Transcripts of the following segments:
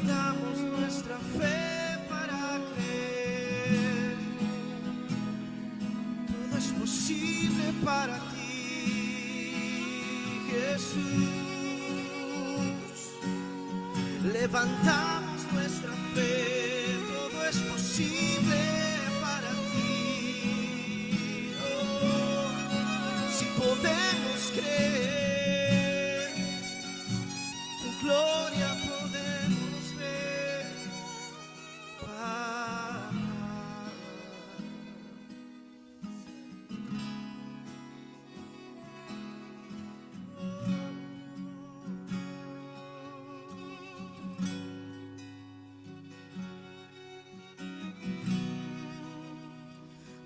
levantamos nuestra fe para creer. Todo es posible para ti, Jesús. Levantamos nuestra fe, todo es posible para ti. Oh, si podemos creer, tu gloria podemos ver.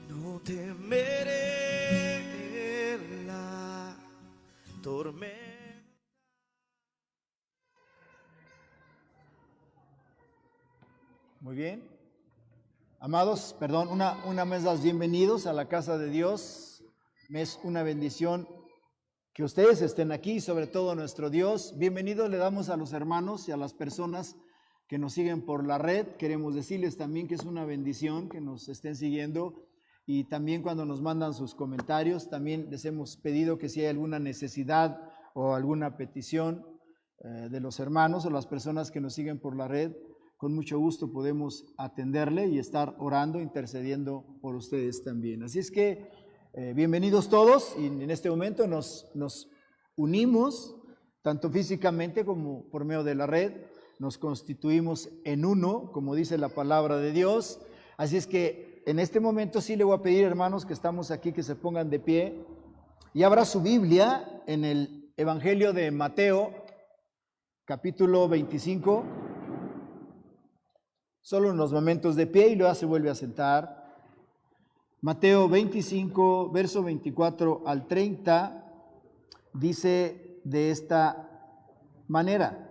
No temeré la tormenta. Muy bien. Amados, perdón, una vez más bienvenidos a la casa de Dios. Es una bendición que ustedes estén aquí, sobre todo nuestro Dios. Bienvenidos le damos a los hermanos y a las personas que nos siguen por la red. Queremos decirles también que es una bendición que nos estén siguiendo, y también cuando nos mandan sus comentarios, también les hemos pedido que si hay alguna necesidad o alguna petición de los hermanos o las personas que nos siguen por la red, con mucho gusto podemos atenderle y estar orando, intercediendo por ustedes también. Así es que bienvenidos todos, y en este momento nos unimos, tanto físicamente como por medio de la red, nos constituimos en uno, como dice la palabra de Dios. Así es que en este momento sí le voy a pedir, hermanos, que estamos aquí, que se pongan de pie y abra su Biblia en el Evangelio de Mateo, capítulo 25. Solo unos momentos de pie y luego se vuelve a sentar. Mateo 25, verso 24 al 30, dice de esta manera.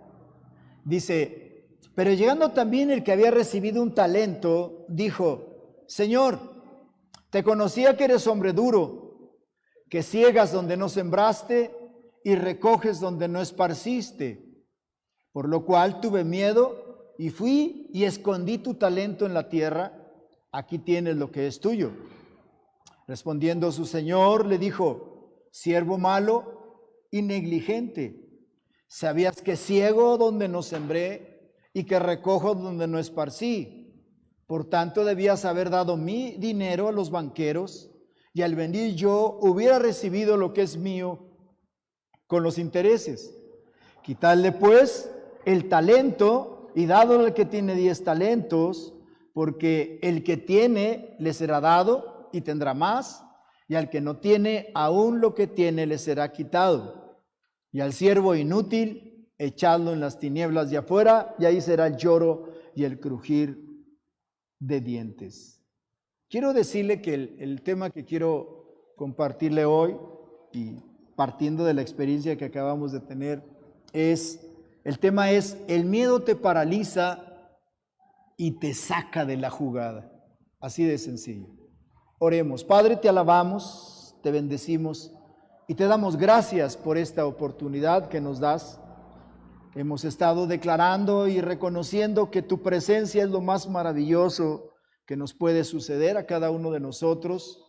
Dice: pero llegando también el que había recibido un talento, dijo: Señor, te conocía que eres hombre duro, que ciegas donde no sembraste y recoges donde no esparciste. Por lo cual tuve miedo y fui y escondí tu talento en la tierra. Aquí tienes lo que es tuyo. Respondiendo su señor, le dijo: siervo malo y negligente, ¿sabías que ciego donde no sembré y que recojo donde no esparcí? Por tanto, debías haber dado mi dinero a los banqueros, y al venir yo hubiera recibido lo que es mío con los intereses. Quitadle pues el talento y dadle al que tiene 10 talentos, porque el que tiene le será dado y tendrá más, y al que no tiene, aún lo que tiene le será quitado. Y al siervo inútil, echadlo en las tinieblas de afuera, y ahí será el lloro y el crujir de dientes. Quiero decirle que el tema que quiero compartirle hoy, y partiendo de la experiencia que acabamos de tener, el tema es: el miedo te paraliza y te saca de la jugada. Así de sencillo. Oremos. Padre, te alabamos, te bendecimos y te damos gracias por esta oportunidad que nos das. Hemos estado declarando y reconociendo que tu presencia es lo más maravilloso que nos puede suceder a cada uno de nosotros,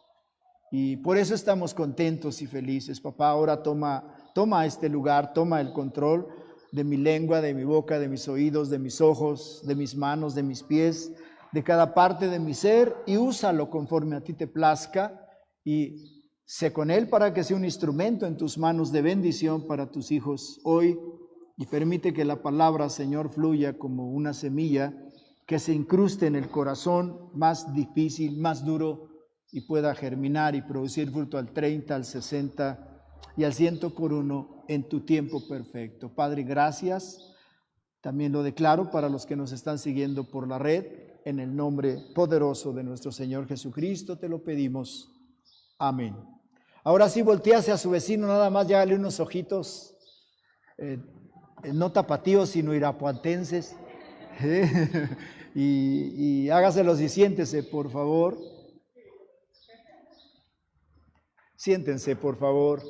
y por eso estamos contentos y felices. Papá, ahora toma este lugar, toma el control de mi lengua, de mi boca, de mis oídos, de mis ojos, de mis manos, de mis pies, de cada parte de mi ser, y úsalo conforme a ti te plazca, y sé con él para que sea un instrumento en tus manos de bendición para tus hijos hoy. Y permite que la palabra, Señor, fluya como una semilla que se incruste en el corazón más difícil, más duro, y pueda germinar y producir fruto al 30, al 60 y al 100 por uno en tu tiempo perfecto. Padre, gracias. También lo declaro para los que nos están siguiendo por la red. En el nombre poderoso de nuestro Señor Jesucristo te lo pedimos. Amén. Ahora sí, voltea hacia su vecino, nada más, ya dale unos ojitos. No tapatíos, sino irapuatenses. Y hágaselos y siéntese, por favor. Siéntense, por favor.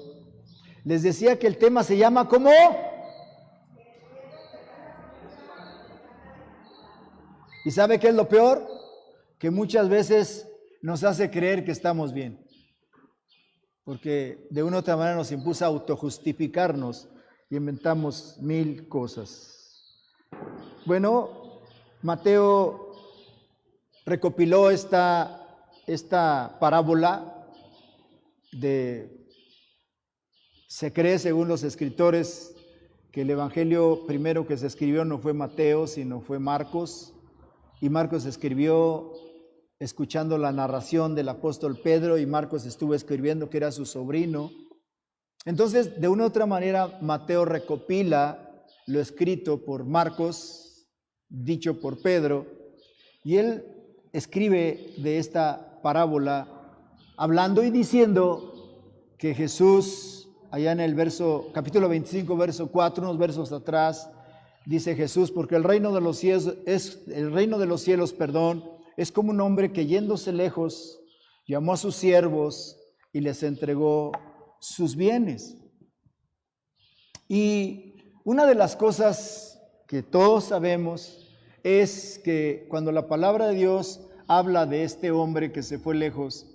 Les decía que el tema se llama ¿cómo? ¿Y sabe qué es lo peor? Que muchas veces nos hace creer que estamos bien. Porque de una u otra manera nos impulsa a autojustificarnos y inventamos mil cosas. Bueno, Mateo recopiló esta parábola se cree, según los escritores, que el evangelio primero que se escribió no fue Mateo, sino fue Marcos, y Marcos escribió escuchando la narración del apóstol Pedro, y Marcos estuvo escribiendo que era su sobrino. Entonces, de una u otra manera, Mateo recopila lo escrito por Marcos, dicho por Pedro, y él escribe de esta parábola, hablando y diciendo que Jesús, allá en el capítulo 25, verso 4, unos versos atrás, dice Jesús, porque el reino de los cielos es como un hombre que yéndose lejos, llamó a sus siervos y les entregó sus bienes. Y una de las cosas que todos sabemos es que cuando la palabra de Dios habla de este hombre que se fue lejos,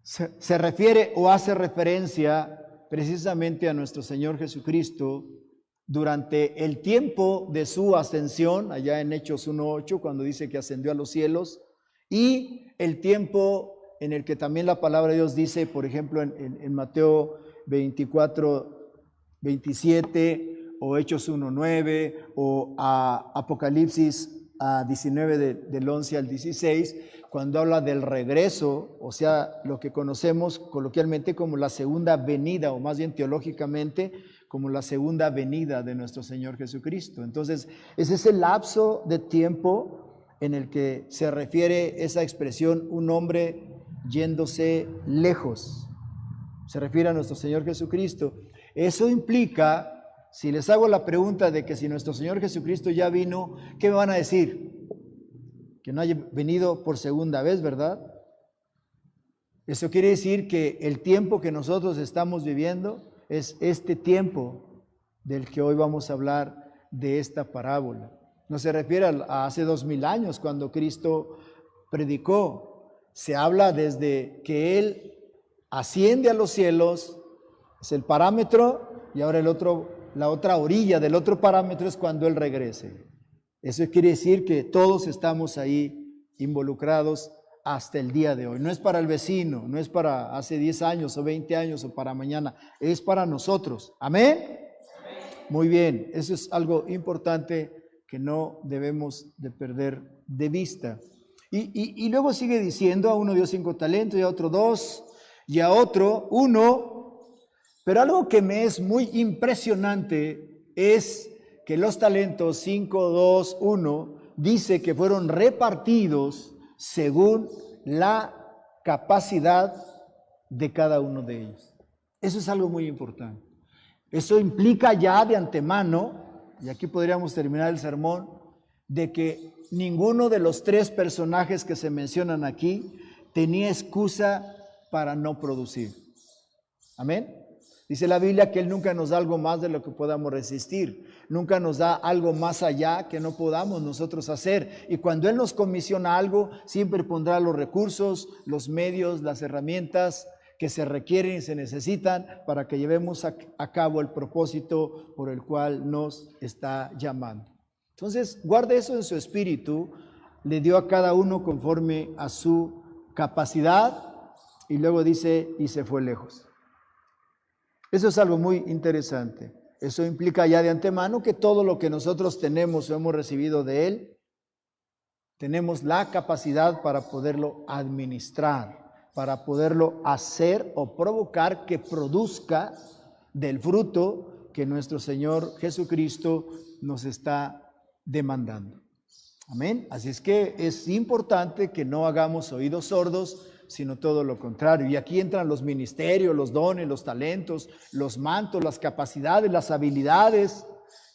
se refiere o hace referencia precisamente a nuestro Señor Jesucristo durante el tiempo de su ascensión, allá en Hechos 1:8, cuando dice que ascendió a los cielos, y el tiempo en el que también la palabra de Dios dice, por ejemplo, en Mateo 24:27, o Hechos 1:9, o a Apocalipsis 19 del 11 al 16, cuando habla del regreso, o sea, lo que conocemos coloquialmente como la segunda venida, o más bien teológicamente, como la segunda venida de nuestro Señor Jesucristo. Entonces, ese es el lapso de tiempo en el que se refiere esa expresión, un hombre yéndose lejos. Se refiere a nuestro Señor Jesucristo. Eso implica, si les hago la pregunta de que si nuestro Señor Jesucristo ya vino, ¿qué me van a decir? Que no haya venido por segunda vez, ¿verdad? Eso quiere decir que el tiempo que nosotros estamos viviendo es este tiempo del que hoy vamos a hablar de esta parábola. No se refiere a hace 2000 años cuando Cristo predicó. Se habla desde que Él asciende a los cielos, es el parámetro, y ahora la otra orilla del otro parámetro es cuando Él regrese. Eso quiere decir que todos estamos ahí involucrados hasta el día de hoy. No es para el vecino, no es para hace 10 años o 20 años o para mañana, es para nosotros. ¿Amén? Muy bien, eso es algo importante que no debemos de perder de vista. Y luego sigue diciendo, a uno dio 5 talentos, y a otro 2, y a otro 1. Pero algo que me es muy impresionante es que los talentos 5, 2, 1 dice que fueron repartidos según la capacidad de cada uno de ellos. Eso es algo muy importante. Eso implica ya de antemano, y aquí podríamos terminar el sermón, de que ninguno de los 3 personajes que se mencionan aquí tenía excusa para no producir. Amén. Dice la Biblia que Él nunca nos da algo más de lo que podamos resistir, nunca nos da algo más allá que no podamos nosotros hacer. Y cuando Él nos comisiona algo, siempre pondrá los recursos, los medios, las herramientas que se requieren y se necesitan para que llevemos a cabo el propósito por el cual nos está llamando. Entonces, guarde eso en su espíritu, le dio a cada uno conforme a su capacidad, y luego dice, y se fue lejos. Eso es algo muy interesante. Eso implica ya de antemano que todo lo que nosotros tenemos o hemos recibido de Él, tenemos la capacidad para poderlo administrar, para poderlo hacer o provocar que produzca del fruto que nuestro Señor Jesucristo nos está demandando. Amén. Así es que es importante que no hagamos oídos sordos, sino todo lo contrario. Y aquí entran los ministerios, los dones, los talentos, los mantos, las capacidades, las habilidades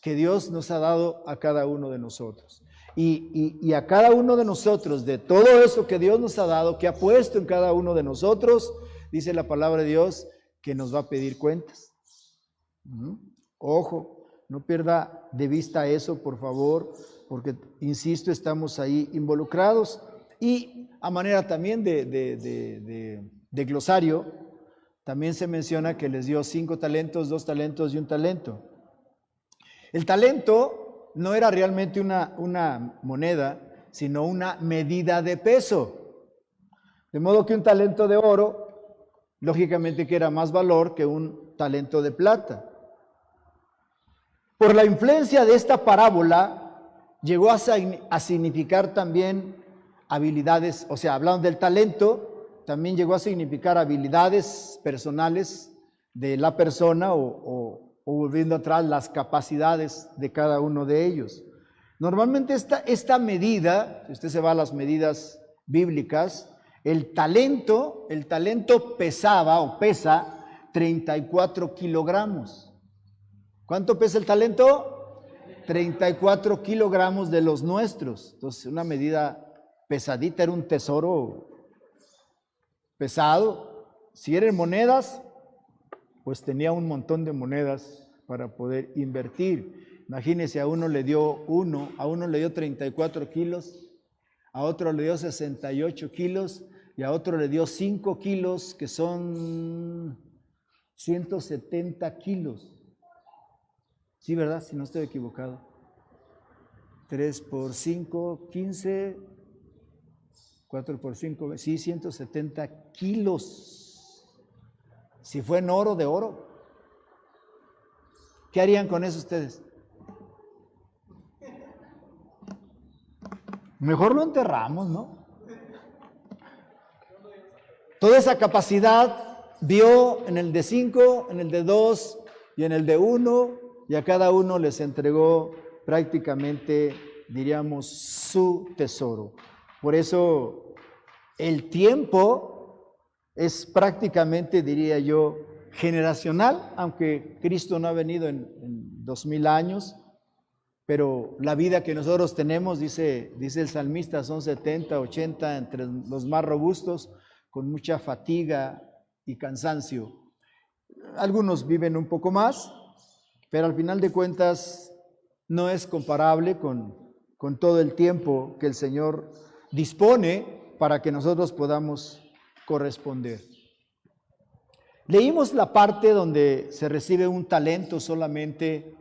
que Dios nos ha dado a cada uno de nosotros. Y a cada uno de nosotros, de todo eso que Dios nos ha dado, que ha puesto en cada uno de nosotros, dice la palabra de Dios que nos va a pedir cuentas. Ojo, No pierda de vista eso, por favor, porque, insisto, estamos ahí involucrados. Y a manera también de glosario, también se menciona que les dio 5 talentos, 2 talentos y 1 talento. El talento no era realmente una moneda, sino una medida de peso. De modo que un talento de oro, lógicamente que era más valor que un talento de plata. Por la influencia de esta parábola, llegó a significar también habilidades, o sea, hablando del talento, también llegó a significar habilidades personales de la persona o volviendo atrás, las capacidades de cada uno de ellos. Normalmente esta medida, si usted se va a las medidas bíblicas, el talento pesaba o pesa 34 kilogramos. ¿Cuánto pesa el talento? 34 kilogramos de los nuestros. Entonces, una medida pesadita, era un tesoro pesado. Si eran monedas, pues tenía un montón de monedas para poder invertir. Imagínense, a uno le dio 34 kilos, a otro le dio 68 kilos y a otro le dio 5 kilos, que son 170 kilos. Sí, ¿verdad? Si no estoy equivocado. 3 por 5, 15. 4 por 5, sí, 170 kilos. Si fue en oro, de oro. ¿Qué harían con eso ustedes? Mejor lo enterramos, ¿no? Toda esa capacidad vio en el de 5, en el de 2 y en el de 1, y a cada uno les entregó prácticamente, diríamos, su tesoro. Por eso el tiempo es prácticamente, diría yo, generacional, aunque Cristo no ha venido en 2000 años, pero la vida que nosotros tenemos, dice el salmista, son 70, 80, entre los más robustos, con mucha fatiga y cansancio. Algunos viven un poco más, pero al final de cuentas no es comparable con todo el tiempo que el Señor dispone para que nosotros podamos corresponder. Leímos la parte donde se recibe un talento solamente,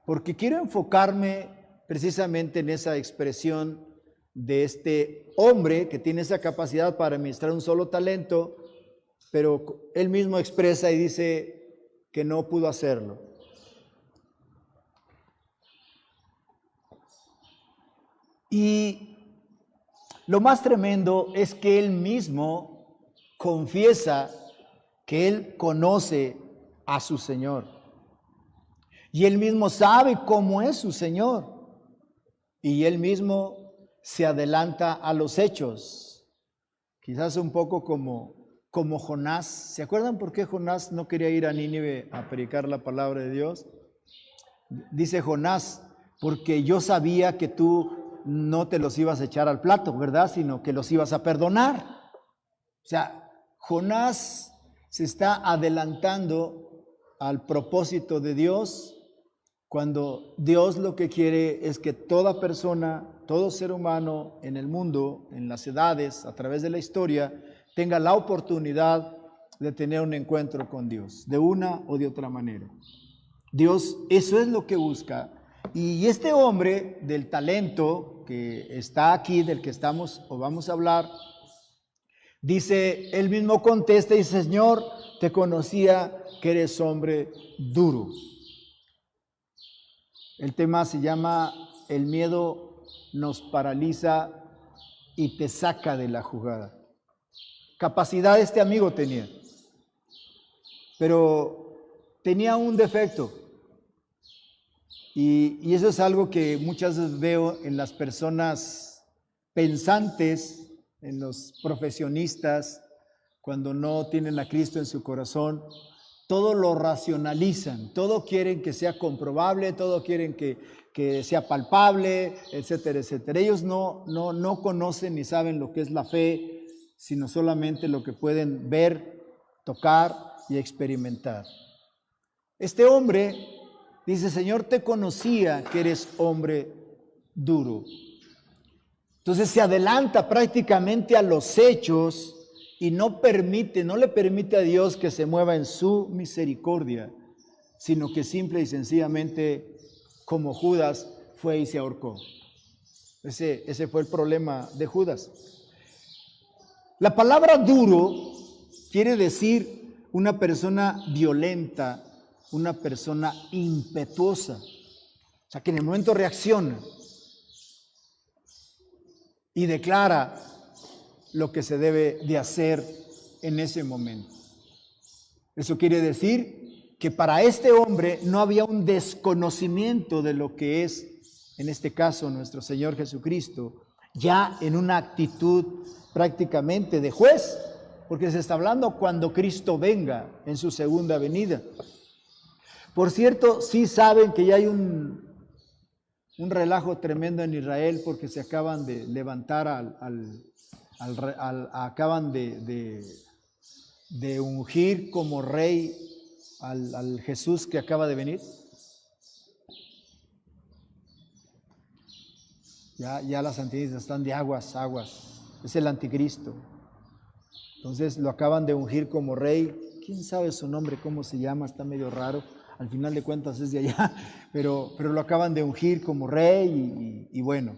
porque quiero enfocarme precisamente en esa expresión de este hombre que tiene esa capacidad para administrar un solo talento, pero él mismo expresa y dice que no pudo hacerlo. Y lo más tremendo es que él mismo confiesa que él conoce a su Señor. Y él mismo sabe cómo es su Señor. Y él mismo se adelanta a los hechos. Quizás un poco como Jonás. ¿Se acuerdan por qué Jonás no quería ir a Nínive a predicar la palabra de Dios? Dice Jonás, porque yo sabía que tú no te los ibas a echar al plato, ¿verdad? Sino que los ibas a perdonar. O sea, Jonás se está adelantando al propósito de Dios, cuando Dios lo que quiere es que toda persona, todo ser humano en el mundo, en las edades, a través de la historia, tenga la oportunidad de tener un encuentro con Dios, de una o de otra manera. Dios, eso es lo que busca. Y este hombre del talento que está aquí, del que estamos o vamos a hablar, dice, él mismo contesta y dice, Señor, te conocía que eres hombre duro. El tema se llama el miedo nos paraliza y te saca de la jugada. Capacidad este amigo tenía, pero tenía un defecto. Y eso es algo que muchas veces veo en las personas pensantes, en los profesionistas, cuando no tienen a Cristo en su corazón. Todo lo racionalizan, todo quieren que sea comprobable, todo quieren que sea palpable, etcétera, etcétera. Ellos no conocen ni saben lo que es la fe, sino solamente lo que pueden ver, tocar y experimentar. Este hombre Dice, Señor, te conocía que eres hombre duro. Entonces se adelanta prácticamente a los hechos y no le permite a Dios que se mueva en su misericordia, sino que simple y sencillamente, como Judas, fue y se ahorcó. Ese fue el problema de Judas. La palabra duro quiere decir una persona violenta, una persona impetuosa, o sea, que en el momento reacciona y declara lo que se debe de hacer en ese momento. Eso quiere decir que para este hombre no había un desconocimiento de lo que es, en este caso, nuestro Señor Jesucristo, ya en una actitud prácticamente de juez, porque se está hablando cuando Cristo venga en su segunda venida. Por cierto, sí saben que ya hay un relajo tremendo en Israel porque se acaban de levantar acaban de ungir como rey al Jesús que acaba de venir. Ya las anticristias están de aguas, es el anticristo. Entonces lo acaban de ungir como rey. ¿Quién sabe su nombre, cómo se llama? Está medio raro. Al final de cuentas es de allá, pero lo acaban de ungir como rey y bueno.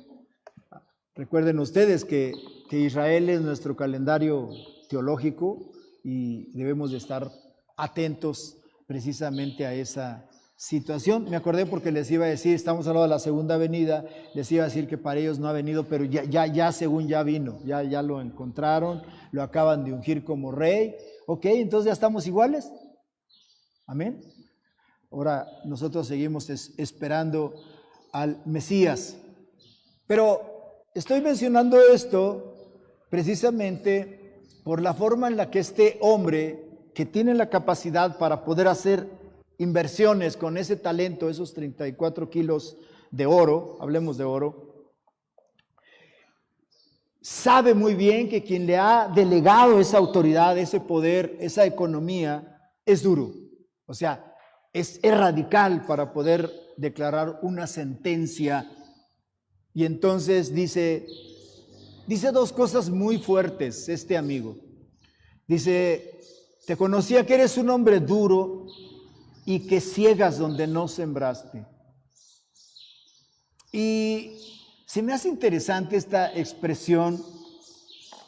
Recuerden ustedes que Israel es nuestro calendario teológico y debemos de estar atentos precisamente a esa situación. Me acordé porque les iba a decir, estamos hablando de la segunda venida, les iba a decir que para ellos no ha venido, pero ya según ya vino, ya lo encontraron, lo acaban de ungir como rey. Ok, entonces ya estamos iguales. Amén. Ahora nosotros seguimos esperando al Mesías. Pero estoy mencionando esto precisamente por la forma en la que este hombre, que tiene la capacidad para poder hacer inversiones con ese talento, esos 34 kilos de oro, hablemos de oro, sabe muy bien que quien le ha delegado esa autoridad, ese poder, esa economía, es duro. O sea, es radical para poder declarar una sentencia. Y entonces dice dos cosas muy fuertes este amigo. Dice, te conocía que eres un hombre duro y que ciegas donde no sembraste. Y se me hace interesante esta expresión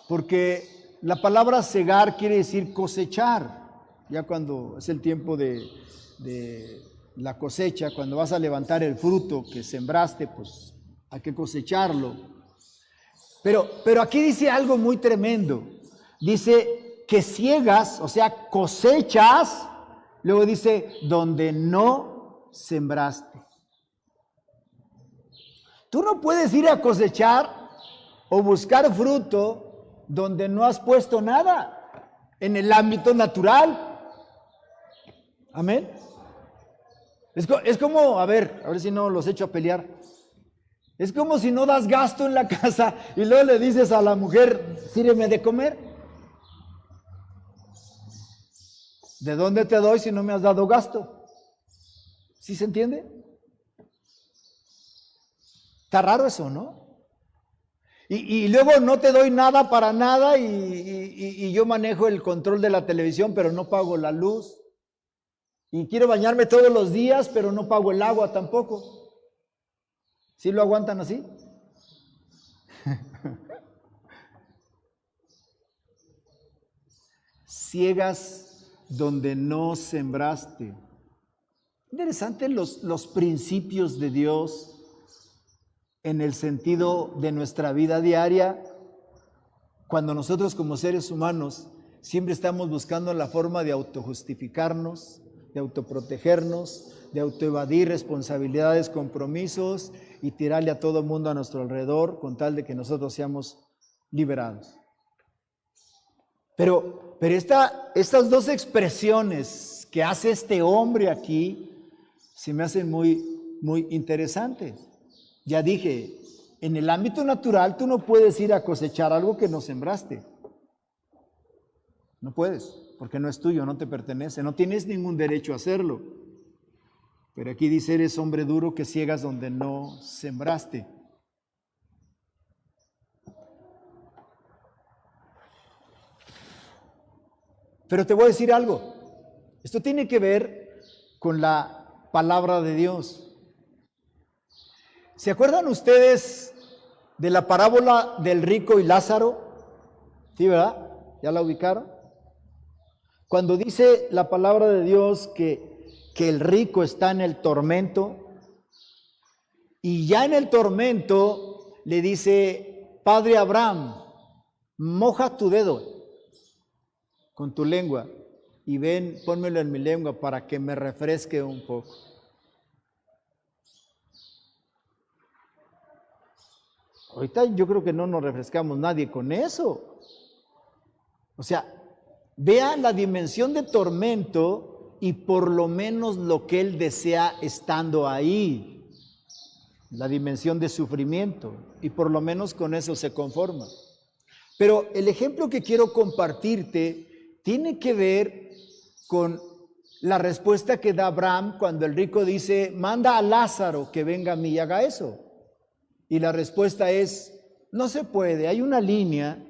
porque la palabra cegar quiere decir cosechar. Ya cuando es el tiempo de la cosecha, cuando vas a levantar el fruto que sembraste, pues hay que cosecharlo. Pero aquí dice algo muy tremendo. Dice que ciegas, o sea, cosechas, luego dice, donde no sembraste. Tú no puedes ir a cosechar o buscar fruto donde no has puesto nada en el ámbito natural. Amén. Es como, a ver si no los echo a pelear. Es como si no das gasto en la casa y luego le dices a la mujer, sírveme de comer. ¿De dónde te doy si no me has dado gasto? ¿Sí se entiende? Está raro eso, ¿no? Y luego no te doy nada para nada y yo manejo el control de la televisión, pero no pago la luz. Y quiero bañarme todos los días, pero no pago el agua tampoco. ¿Sí lo aguantan así? Ciegas donde no sembraste. Interesante los principios de Dios en el sentido de nuestra vida diaria, cuando nosotros como seres humanos siempre estamos buscando la forma de autojustificarnos, de autoprotegernos, de autoevadir responsabilidades, compromisos y tirarle a todo el mundo a nuestro alrededor con tal de que nosotros seamos liberados. Pero estas dos expresiones que hace este hombre aquí se me hacen muy, muy interesantes. Ya dije, en el ámbito natural tú no puedes ir a cosechar algo que no sembraste. No puedes, porque no es tuyo, no te pertenece, no tienes ningún derecho a hacerlo. Pero aquí dice, eres hombre duro que ciegas donde no sembraste. Pero te voy a decir algo. Esto tiene que ver con la palabra de Dios. ¿Se acuerdan ustedes de la parábola del rico y Lázaro? ¿Sí, verdad? ¿Ya la ubicaron? Cuando dice la palabra de Dios que el rico está en el tormento, y ya en el tormento le dice, Padre Abraham, moja tu dedo con tu lengua y ven, pónmelo en mi lengua para que me refresque un poco. Ahorita yo creo que no nos refrescamos nadie con eso. O sea, vea la dimensión de tormento y por lo menos lo que él desea estando ahí. La dimensión de sufrimiento y por lo menos con eso se conforma. Pero el ejemplo que quiero compartirte tiene que ver con la respuesta que da Abraham cuando el rico dice, manda a Lázaro que venga a mí y haga eso. Y la respuesta es, no se puede, hay una línea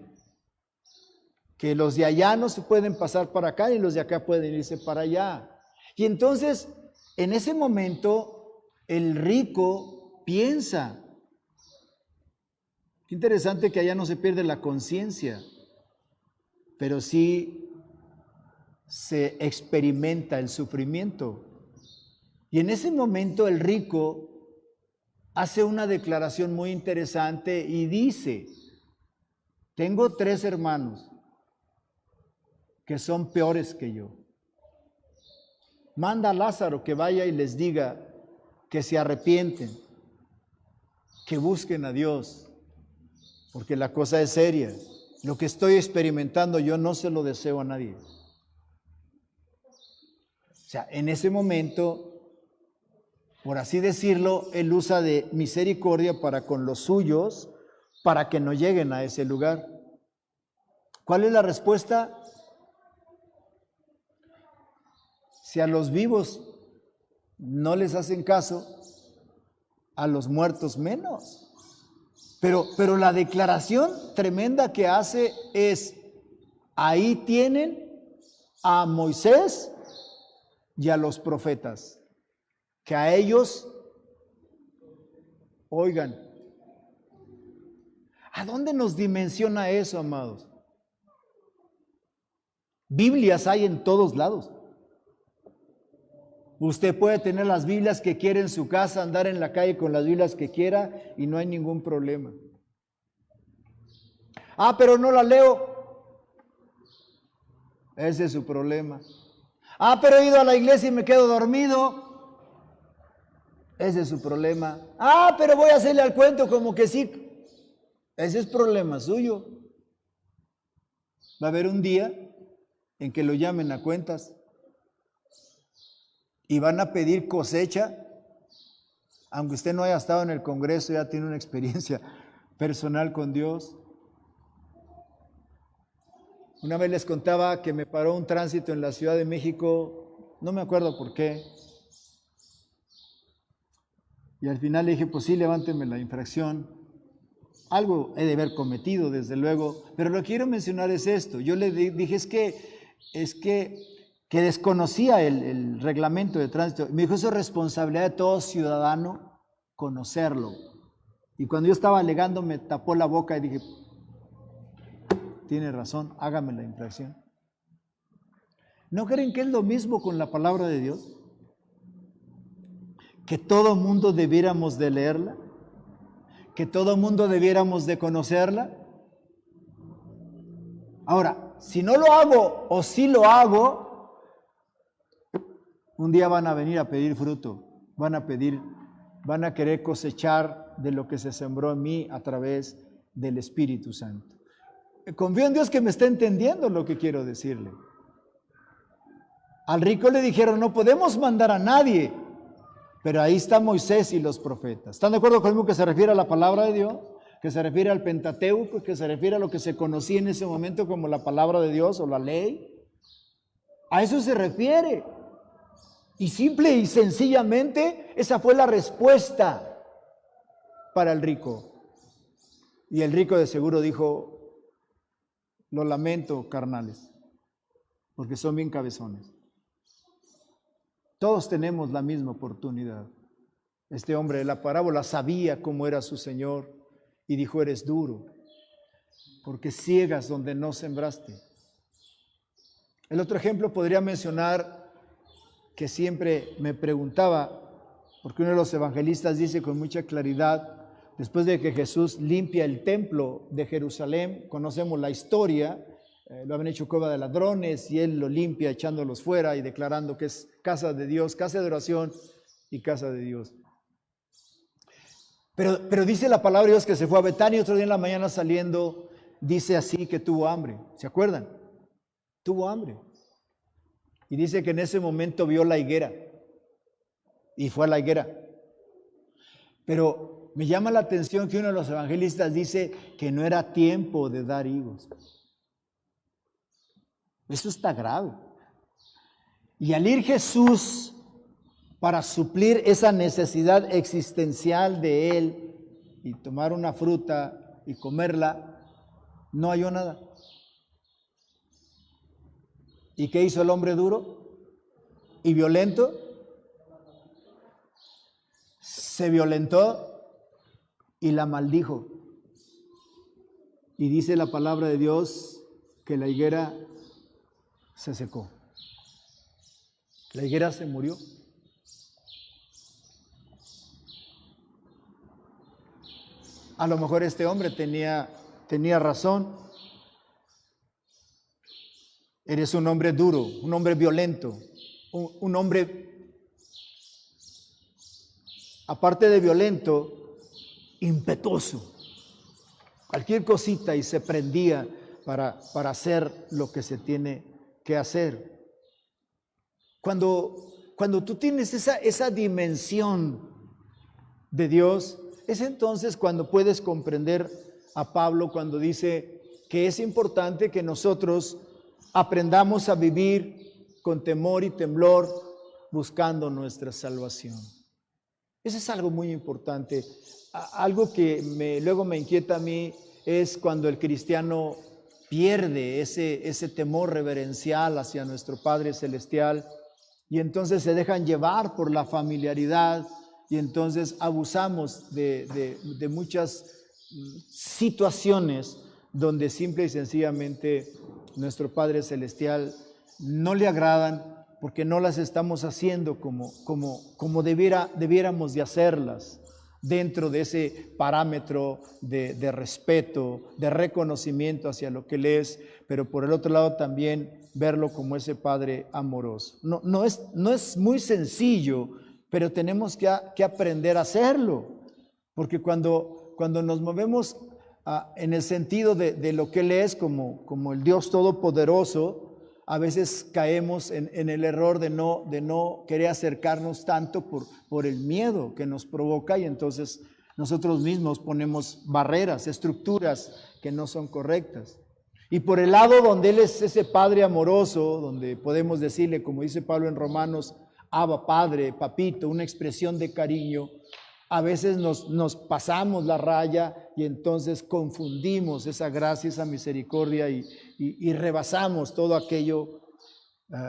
que los de allá no se pueden pasar para acá y los de acá pueden irse para allá. Y entonces, en ese momento, el rico piensa. Qué interesante que allá no se pierde la conciencia, pero sí se experimenta el sufrimiento. Y en ese momento el rico hace una declaración muy interesante y dice, tengo 3 hermanos que son peores que yo. Manda a Lázaro que vaya y les diga que se arrepienten, que busquen a Dios, porque la cosa es seria. Lo que estoy experimentando yo no se lo deseo a nadie. O sea, en ese momento, por así decirlo, él usa de misericordia para con los suyos, para que no lleguen a ese lugar. ¿Cuál es la respuesta? Si a los vivos no les hacen caso, a los muertos menos. Pero la declaración tremenda que hace es, ahí tienen a Moisés y a los profetas, que a ellos oigan. ¿A dónde nos dimensiona eso, amados? Biblias hay en todos lados. Usted puede tener las Biblias que quiera en su casa, andar en la calle con las Biblias que quiera y no hay ningún problema. Ah, pero no la leo. Ese es su problema. Ah, pero he ido a la iglesia y me quedo dormido. Ese es su problema. Ah, pero voy a hacerle al cuento como que sí. Ese es problema suyo. Va a haber un día en que lo llamen a cuentas. Y van a pedir cosecha, aunque usted no haya estado en el Congreso, ya tiene una experiencia personal con Dios. Una vez les contaba que me paró un tránsito en la Ciudad de México, no me acuerdo por qué. Y al final le dije, pues sí, levánteme la infracción. Algo he de haber cometido, desde luego, pero lo que quiero mencionar es esto. Yo le dije, es que desconocía el reglamento de tránsito. Me dijo, eso es responsabilidad de todo ciudadano conocerlo. Y cuando yo estaba alegando, me tapó la boca y dije, tiene razón, hágame la infracción. ¿No creen que es lo mismo con la palabra de Dios? Que todo mundo debiéramos de leerla, que todo mundo debiéramos de conocerla. Ahora, si no lo hago o si lo hago, un día van a venir a pedir fruto, van a querer cosechar de lo que se sembró en mí a través del Espíritu Santo. Confío en Dios que me está entendiendo lo que quiero decirle. Al rico le dijeron, no podemos mandar a nadie, pero ahí está Moisés y los profetas. ¿Están de acuerdo conmigo que se refiere a la palabra de Dios? Que se refiere al Pentateuco, que se refiere a lo que se conocía en ese momento como la palabra de Dios o la ley. A eso se refiere. Y simple y sencillamente, esa fue la respuesta para el rico. Y el rico de seguro dijo: lo lamento, carnales, porque son bien cabezones. Todos tenemos la misma oportunidad. Este hombre de la parábola sabía cómo era su Señor y dijo: eres duro, porque ciegas donde no sembraste. El otro ejemplo podría mencionar, que siempre me preguntaba, porque uno de los evangelistas dice con mucha claridad, después de que Jesús limpia el templo de Jerusalén, conocemos la historia, lo habían hecho cueva de ladrones y él lo limpia echándolos fuera y declarando que es casa de Dios, casa de oración y casa de Dios. Pero dice la palabra de Dios que se fue a Betania, otro día en la mañana saliendo, dice así que tuvo hambre. ¿Se acuerdan? Tuvo hambre. Y dice que en ese momento vio la higuera y fue a la higuera. Pero me llama la atención que uno de los evangelistas dice que no era tiempo de dar higos. Eso está grave. Y al ir Jesús para suplir esa necesidad existencial de él y tomar una fruta y comerla, no halló nada. ¿Y qué hizo el hombre duro y violento? Se violentó y la maldijo. Y dice la palabra de Dios que la higuera se secó. La higuera se murió. A lo mejor este hombre tenía razón. Eres un hombre duro, un hombre violento, un hombre, aparte de violento, impetuoso. Cualquier cosita y se prendía para hacer lo que se tiene que hacer. Cuando tú tienes esa dimensión de Dios, es entonces cuando puedes comprender a Pablo cuando dice que es importante que nosotros aprendamos a vivir con temor y temblor buscando nuestra salvación. Eso es algo muy importante. Algo que luego me inquieta a mí es cuando el cristiano pierde ese temor reverencial hacia nuestro Padre Celestial y entonces se dejan llevar por la familiaridad y entonces abusamos de muchas situaciones donde simple y sencillamente nuestro Padre Celestial no le agradan porque no las estamos haciendo como debiéramos de hacerlas dentro de ese parámetro de respeto, de reconocimiento hacia lo que Él es, pero por el otro lado también verlo como ese Padre amoroso. No es muy sencillo, pero tenemos que aprender a hacerlo, porque cuando nos movemos en el sentido de lo que Él es como el Dios Todopoderoso, a veces caemos en el error de no querer acercarnos tanto por el miedo que nos provoca y entonces nosotros mismos ponemos barreras, estructuras que no son correctas. Y por el lado donde Él es ese Padre amoroso, donde podemos decirle, como dice Pablo en Romanos, Abba, Padre, Papito, una expresión de cariño, a veces nos pasamos la raya y entonces confundimos esa gracia, esa misericordia y rebasamos todo aquello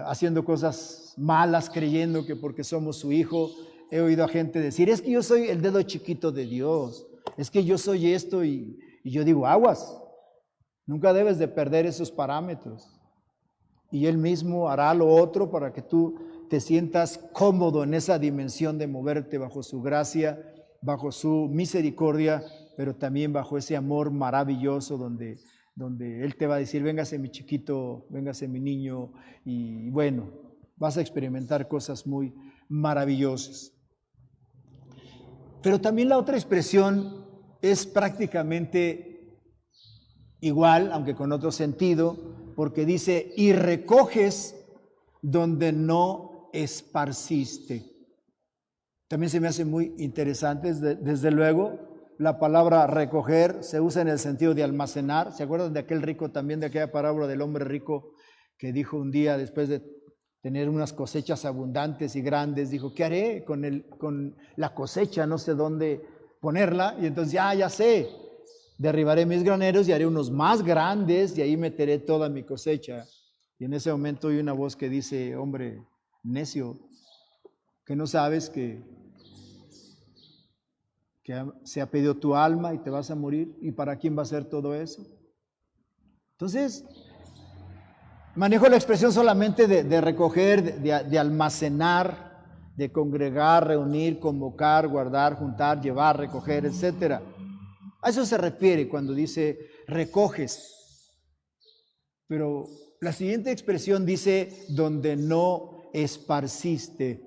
haciendo cosas malas, creyendo que porque somos su hijo. He oído a gente decir, es que yo soy el dedo chiquito de Dios, es que yo soy esto y yo digo, aguas, nunca debes de perder esos parámetros. Y Él mismo hará lo otro para que tú te sientas cómodo en esa dimensión de moverte bajo su gracia, bajo su misericordia, pero también bajo ese amor maravilloso donde Él te va a decir, véngase mi chiquito, véngase mi niño, y bueno, vas a experimentar cosas muy maravillosas. Pero también la otra expresión es prácticamente igual, aunque con otro sentido, porque dice, y recoges donde no esparciste. También se me hace muy interesante, desde luego, la palabra recoger se usa en el sentido de almacenar. ¿Se acuerdan de aquel rico también, de aquella parábola del hombre rico que dijo un día, después de tener unas cosechas abundantes y grandes. Dijo, ¿qué haré con la cosecha? No sé dónde ponerla. Y entonces, ya sé, derribaré mis graneros y haré unos más grandes y ahí meteré toda mi cosecha. Y en ese momento oí una voz que dice, hombre necio, que no sabes que se ha pedido tu alma y te vas a morir. ¿Y para quién va a ser todo eso? Entonces, manejo la expresión solamente de recoger, de almacenar, de congregar, reunir, convocar, guardar, juntar, llevar, recoger, etc. A eso se refiere cuando dice recoges. Pero la siguiente expresión dice donde no esparciste.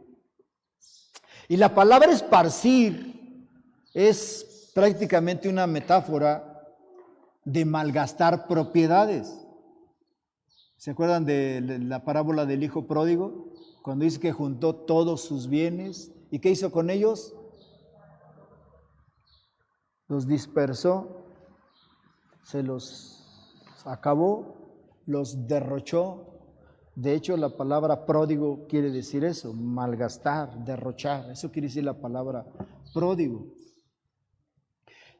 Y la palabra esparcir es prácticamente una metáfora de malgastar propiedades. ¿Se acuerdan de la parábola del hijo pródigo? Cuando dice que juntó todos sus bienes. ¿Y qué hizo con ellos? Los dispersó, se los acabó, los derrochó. De hecho, la palabra pródigo quiere decir eso, malgastar, derrochar. Eso quiere decir la palabra pródigo.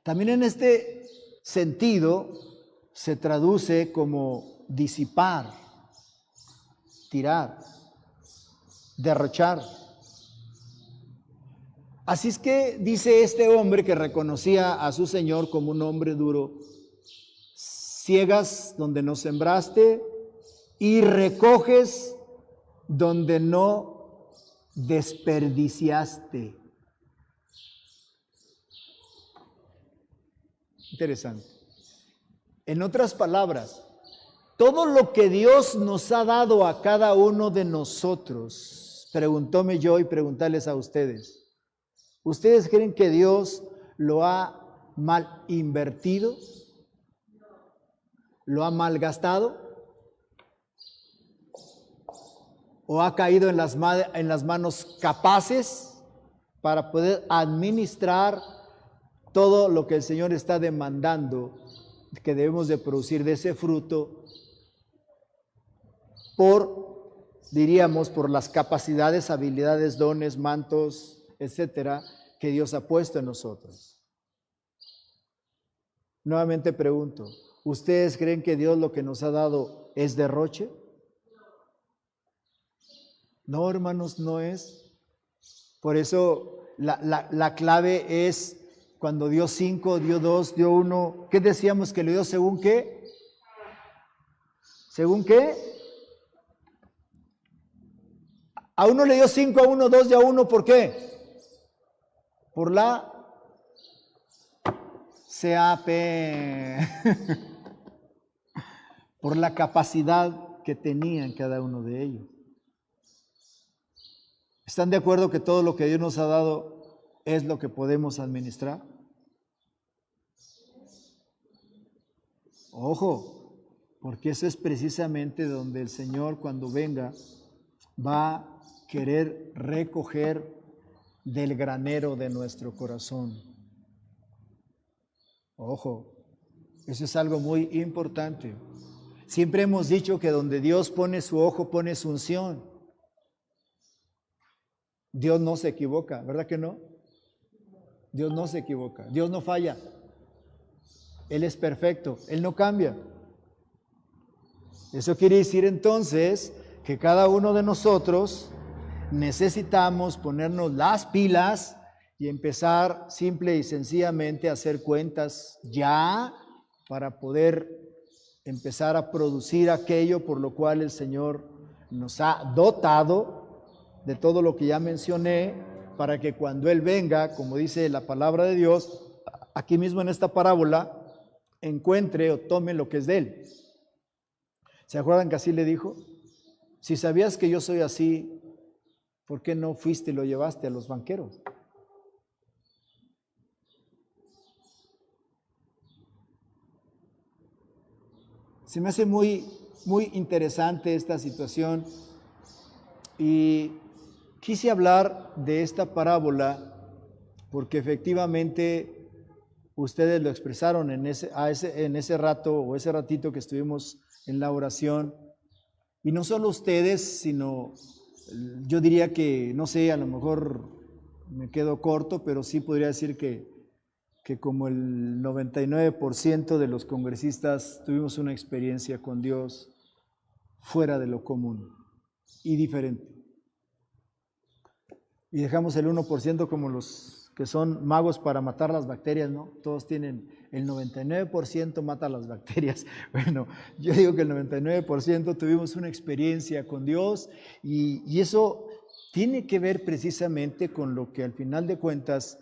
También en este sentido se traduce como disipar, tirar, derrochar. Así es que dice este hombre que reconocía a su Señor como un hombre duro, ciegas donde no sembraste y recoges donde no desperdiciaste. Interesante. En otras palabras, todo lo que Dios nos ha dado a cada uno de nosotros, preguntóme yo y preguntarles a ustedes, ¿ustedes creen que Dios lo ha mal invertido? ¿Lo ha malgastado? ¿O ha caído en las manos capaces para poder administrar todo lo que el Señor está demandando que debemos de producir de ese fruto diríamos, por las capacidades, habilidades, dones, mantos, etcétera, que Dios ha puesto en nosotros? Nuevamente pregunto, ¿ustedes creen que Dios lo que nos ha dado es derroche? No, hermanos, no es. Por eso la clave es cuando dio 5, dio 2, dio 1. ¿Qué decíamos que le dio según qué? ¿Según qué? A uno le dio 5, a uno 2 y a uno, ¿por qué? Por la CAP. Por la capacidad que tenían cada uno de ellos. ¿Están de acuerdo que todo lo que Dios nos ha dado es lo que podemos administrar? Ojo, porque eso es precisamente donde el Señor, cuando venga, va a querer recoger del granero de nuestro corazón. Ojo, eso es algo muy importante. Siempre hemos dicho que donde Dios pone su ojo, pone su unción. Dios no se equivoca, ¿verdad que no? Dios no se equivoca, Dios no falla. Él es perfecto, Él no cambia. Eso quiere decir entonces que cada uno de nosotros necesitamos ponernos las pilas y empezar simple y sencillamente a hacer cuentas ya para poder empezar a producir aquello por lo cual el Señor nos ha dotado de todo lo que ya mencioné, para que cuando Él venga, como dice la palabra de Dios, aquí mismo en esta parábola, encuentre o tome lo que es de Él. ¿Se acuerdan que así le dijo? Si sabías que yo soy así, ¿por qué no fuiste y lo llevaste a los banqueros? Se me hace muy interesante esta situación y quise hablar de esta parábola porque efectivamente ustedes lo expresaron en ese rato o ese ratito que estuvimos en la oración. Y no solo ustedes, sino yo diría que, no sé, a lo mejor me quedo corto, pero sí podría decir que como el 99% de los congresistas tuvimos una experiencia con Dios fuera de lo común y diferente. Y dejamos el 1% como los que son magos para matar las bacterias, ¿no? Todos tienen, el 99% mata las bacterias. Bueno, yo digo que el 99% tuvimos una experiencia con Dios y eso tiene que ver precisamente con lo que al final de cuentas,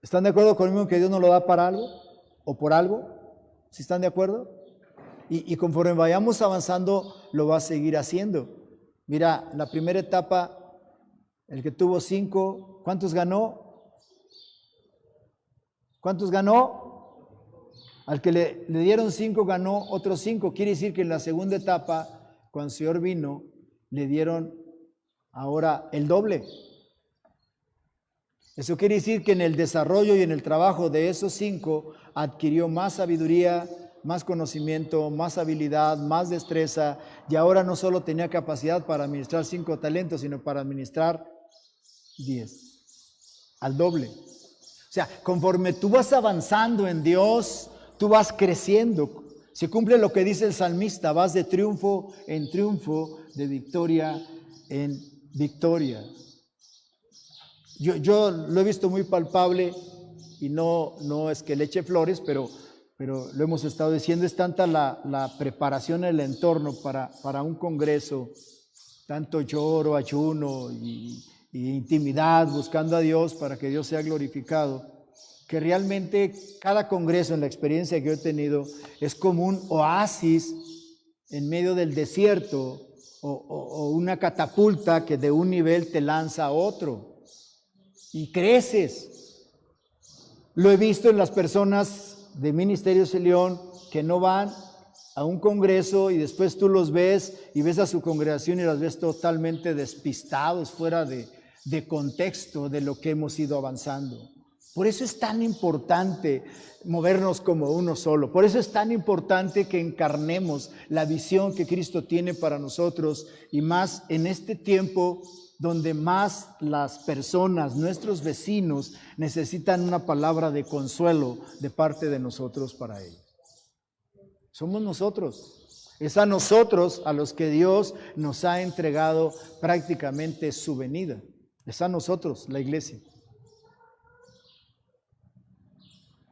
¿están de acuerdo conmigo que Dios nos lo da para algo o por algo? ¿Sí están de acuerdo? Y conforme vayamos avanzando, lo va a seguir haciendo. Mira, la primera etapa, el que tuvo 5, ¿cuántos ganó? ¿Cuántos ganó? Al que le dieron 5 ganó otros 5. Quiere decir que en la segunda etapa, cuando el Señor vino, le dieron ahora el doble. Eso quiere decir que en el desarrollo y en el trabajo de esos 5 adquirió más sabiduría, más conocimiento, más habilidad, más destreza, y ahora no solo tenía capacidad para administrar 5 talentos, sino para administrar 10, al doble. O sea, conforme tú vas avanzando en Dios, tú vas creciendo. Se cumple lo que dice el salmista, vas de triunfo en triunfo, de victoria en victoria. Yo lo he visto muy palpable y no es que le eche flores, pero lo hemos estado diciendo, es tanta la preparación en el entorno para un congreso, tanto lloro, ayuno y intimidad, buscando a Dios para que Dios sea glorificado, que realmente cada congreso, en la experiencia que yo he tenido, es como un oasis en medio del desierto o una catapulta que de un nivel te lanza a otro. Y creces. Lo he visto en las personas de Ministerios de León que no van a un congreso y después tú los ves y ves a su congregación y las ves totalmente despistados, fuera de contexto de lo que hemos ido avanzando. Por eso es tan importante movernos como uno solo. Por eso es tan importante que encarnemos la visión que Cristo tiene para nosotros y más en este tiempo donde más las personas, nuestros vecinos, necesitan una palabra de consuelo de parte de nosotros para ellos. Somos nosotros. Es a nosotros a los que Dios nos ha entregado prácticamente su venida. Es a nosotros, la iglesia.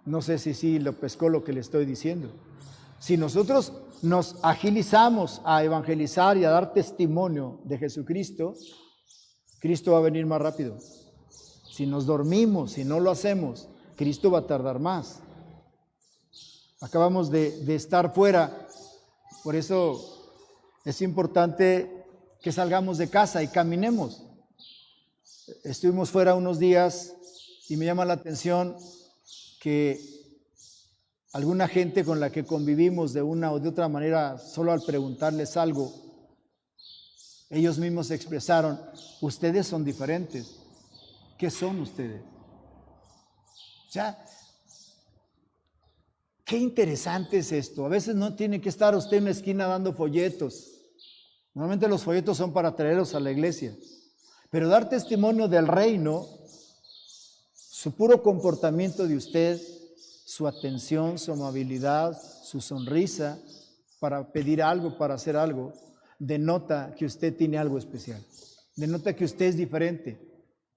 No sé si sí lo pescó lo que le estoy diciendo. Si nosotros nos agilizamos a evangelizar y a dar testimonio de Jesucristo, Cristo va a venir más rápido. Si nos dormimos, si no lo hacemos, Cristo va a tardar más. Acabamos de estar fuera, por eso es importante que salgamos de casa y caminemos. Estuvimos fuera unos días y me llama la atención que alguna gente con la que convivimos de una o de otra manera, solo al preguntarles algo, ellos mismos expresaron, ustedes son diferentes. ¿Qué son ustedes? O sea, qué interesante es esto. A veces no tiene que estar usted en la esquina dando folletos. Normalmente los folletos son para traerlos a la iglesia. Pero dar testimonio del reino, su puro comportamiento de usted, su atención, su amabilidad, su sonrisa para pedir algo, para hacer algo, denota que usted tiene algo especial. Denota que usted es diferente.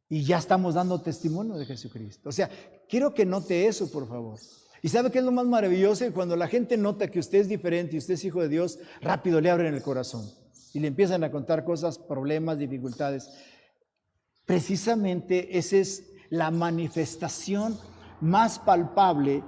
Y ya estamos dando testimonio de Jesucristo. O sea, quiero que note eso, por favor. ¿Y sabe qué es lo más maravilloso? Cuando la gente nota que usted es diferente y usted es hijo de Dios, rápido le abren el corazón y le empiezan a contar cosas, problemas, dificultades. Precisamente esa es la manifestación más palpable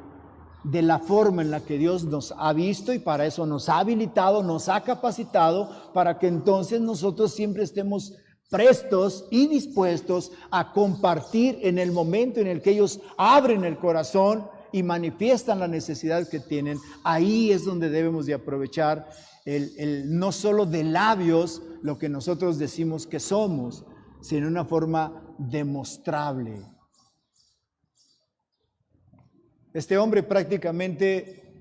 de la forma en la que Dios nos ha visto y para eso nos ha habilitado, nos ha capacitado, para que entonces nosotros siempre estemos prestos y dispuestos a compartir en el momento en el que ellos abren el corazón y manifiestan la necesidad que tienen. Ahí es donde debemos de aprovechar el no solo de labios lo que nosotros decimos que somos, sino una forma demostrable. Este hombre prácticamente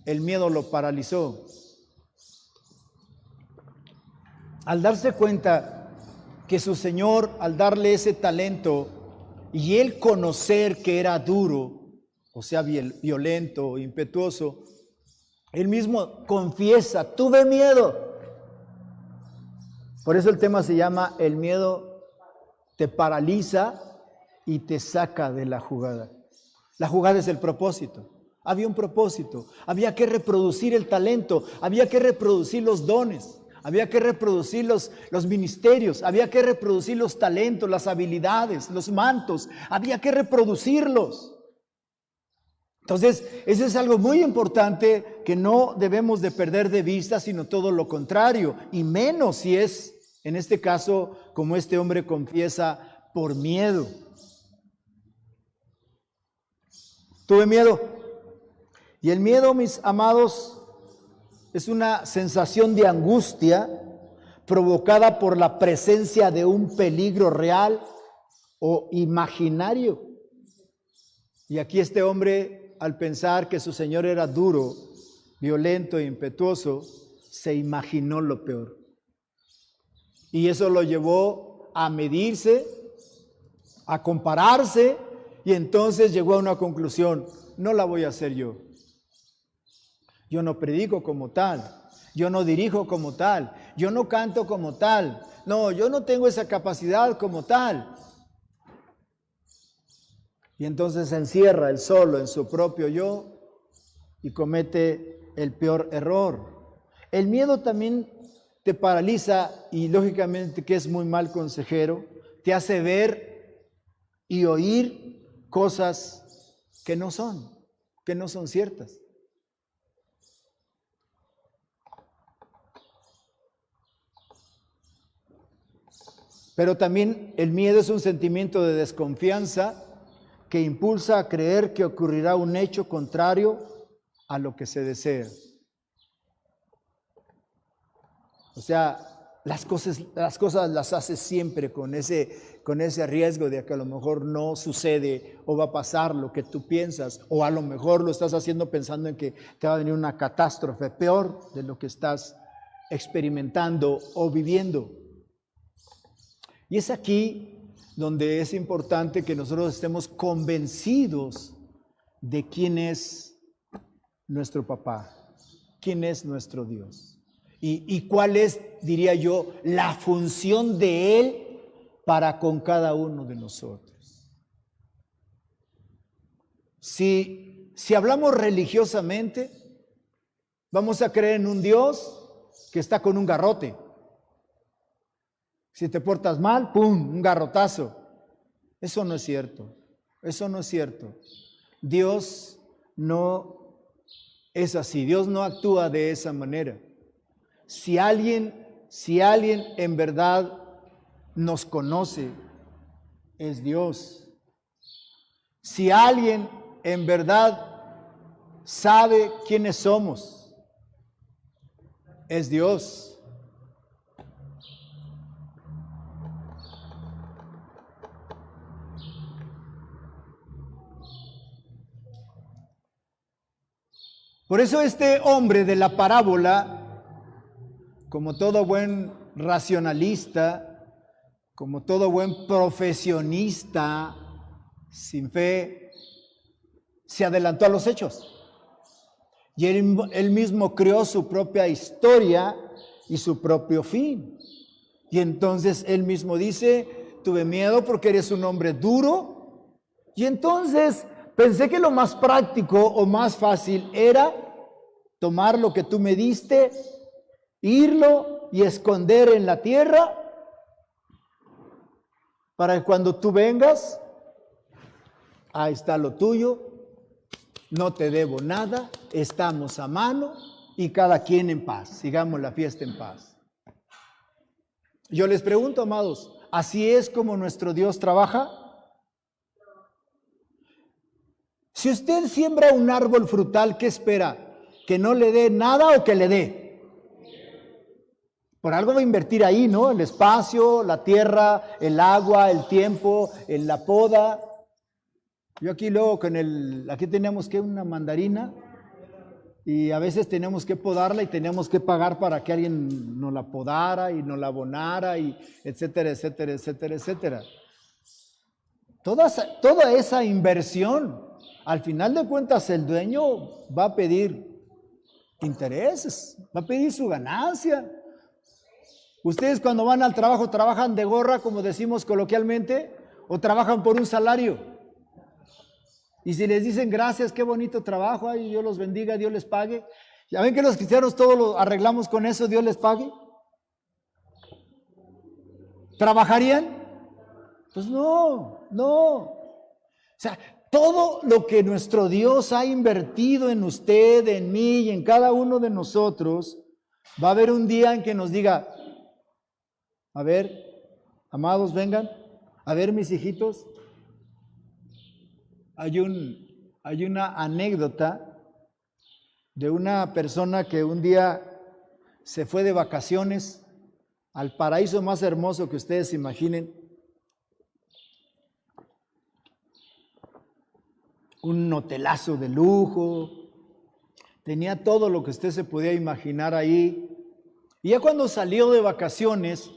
el miedo lo paralizó. al darse cuenta que su Señor, al darle ese talento y él conocer que era duro, o sea, violento, impetuoso, él mismo confiesa, tuve miedo. Por eso el tema se llama el miedo te paraliza y te saca de la jugada. La jugada es el propósito. Había un propósito, había que reproducir el talento, había que reproducir los dones, había que reproducir los ministerios, había que reproducir los talentos, las habilidades, los mantos, había que reproducirlos. Entonces, eso es algo muy importante que no debemos de perder de vista, sino todo lo contrario, y menos si es, en este caso, como este hombre confiesa, por miedo. Tuve miedo. Y el miedo, mis amados, es una sensación de angustia provocada por la presencia de un peligro real o imaginario. Y aquí este hombre, al pensar que su Señor era duro, violento e impetuoso, se imaginó lo peor. Y eso lo llevó a medirse, a compararse, y entonces llegó a una conclusión: no la voy a hacer yo. Yo no predico como tal, yo no dirijo como tal, yo no canto como tal, no, yo no tengo esa capacidad como tal. Y entonces se encierra él solo en su propio yo y comete el peor error. El miedo también te paraliza y lógicamente que es muy mal consejero, te hace ver y oír cosas que no son ciertas. Pero también el miedo es un sentimiento de desconfianza que impulsa a creer que ocurrirá un hecho contrario a lo que se desea. O sea, las cosas las haces siempre con ese riesgo de que a lo mejor no sucede o va a pasar lo que tú piensas, o a lo mejor lo estás haciendo pensando en que te va a venir una catástrofe peor de lo que estás experimentando o viviendo. Y es aquí donde es importante que nosotros estemos convencidos de quién es nuestro papá, quién es nuestro Dios y cuál es, diría yo, la función de Él para con cada uno de nosotros. Si hablamos religiosamente, vamos a creer en un Dios que está con un garrote. Si te portas mal, ¡pum!, un garrotazo. Eso no es cierto. Eso no es cierto. Dios no es así. Dios no actúa de esa manera. Si alguien en verdad nos conoce, es Dios. Si alguien en verdad sabe quiénes somos, es Dios. Por eso este hombre de la parábola, como todo buen racionalista, como todo buen profesionista sin fe, se adelantó a los hechos. Y él mismo creó su propia historia y su propio fin. Y entonces él mismo dice: tuve miedo porque eres un hombre duro. Y entonces pensé que lo más práctico o más fácil era tomar lo que tú me diste, irlo y esconder en la tierra para que cuando tú vengas, ahí está lo tuyo, no te debo nada, estamos a mano y cada quien en paz, sigamos la fiesta en paz. Yo les pregunto, amados, ¿así es como nuestro Dios trabaja? Si usted siembra un árbol frutal, ¿qué espera? ¿Que no le dé nada o que le dé? Por algo va a invertir ahí, ¿no? El espacio, la tierra, el agua, el tiempo, en la poda. Yo aquí luego aquí teníamos que una mandarina. y a veces tenemos que podarla y tenemos que pagar para que alguien nos la podara y nos la abonara, y etcétera, etcétera, etcétera, etcétera. Toda esa inversión, al final de cuentas el dueño va a pedir intereses, va a pedir su ganancia. Ustedes cuando van al trabajo, ¿trabajan de gorra, como decimos coloquialmente, o trabajan por un salario? Y si les dicen gracias, qué bonito trabajo, ay, Dios los bendiga, Dios les pague. ¿Ya ven que los cristianos todos lo arreglamos con eso, Dios les pague? ¿Trabajarían? Pues no. O sea, todo lo que nuestro Dios ha invertido en usted, en mí y en cada uno de nosotros, va a haber un día en que nos diga, a ver, amados, vengan, a ver, mis hijitos. Hay una anécdota de una persona que un día se fue de vacaciones al paraíso más hermoso que ustedes imaginen. Un hotelazo de lujo, tenía todo lo que usted se podía imaginar ahí. Y ya cuando salió de vacaciones,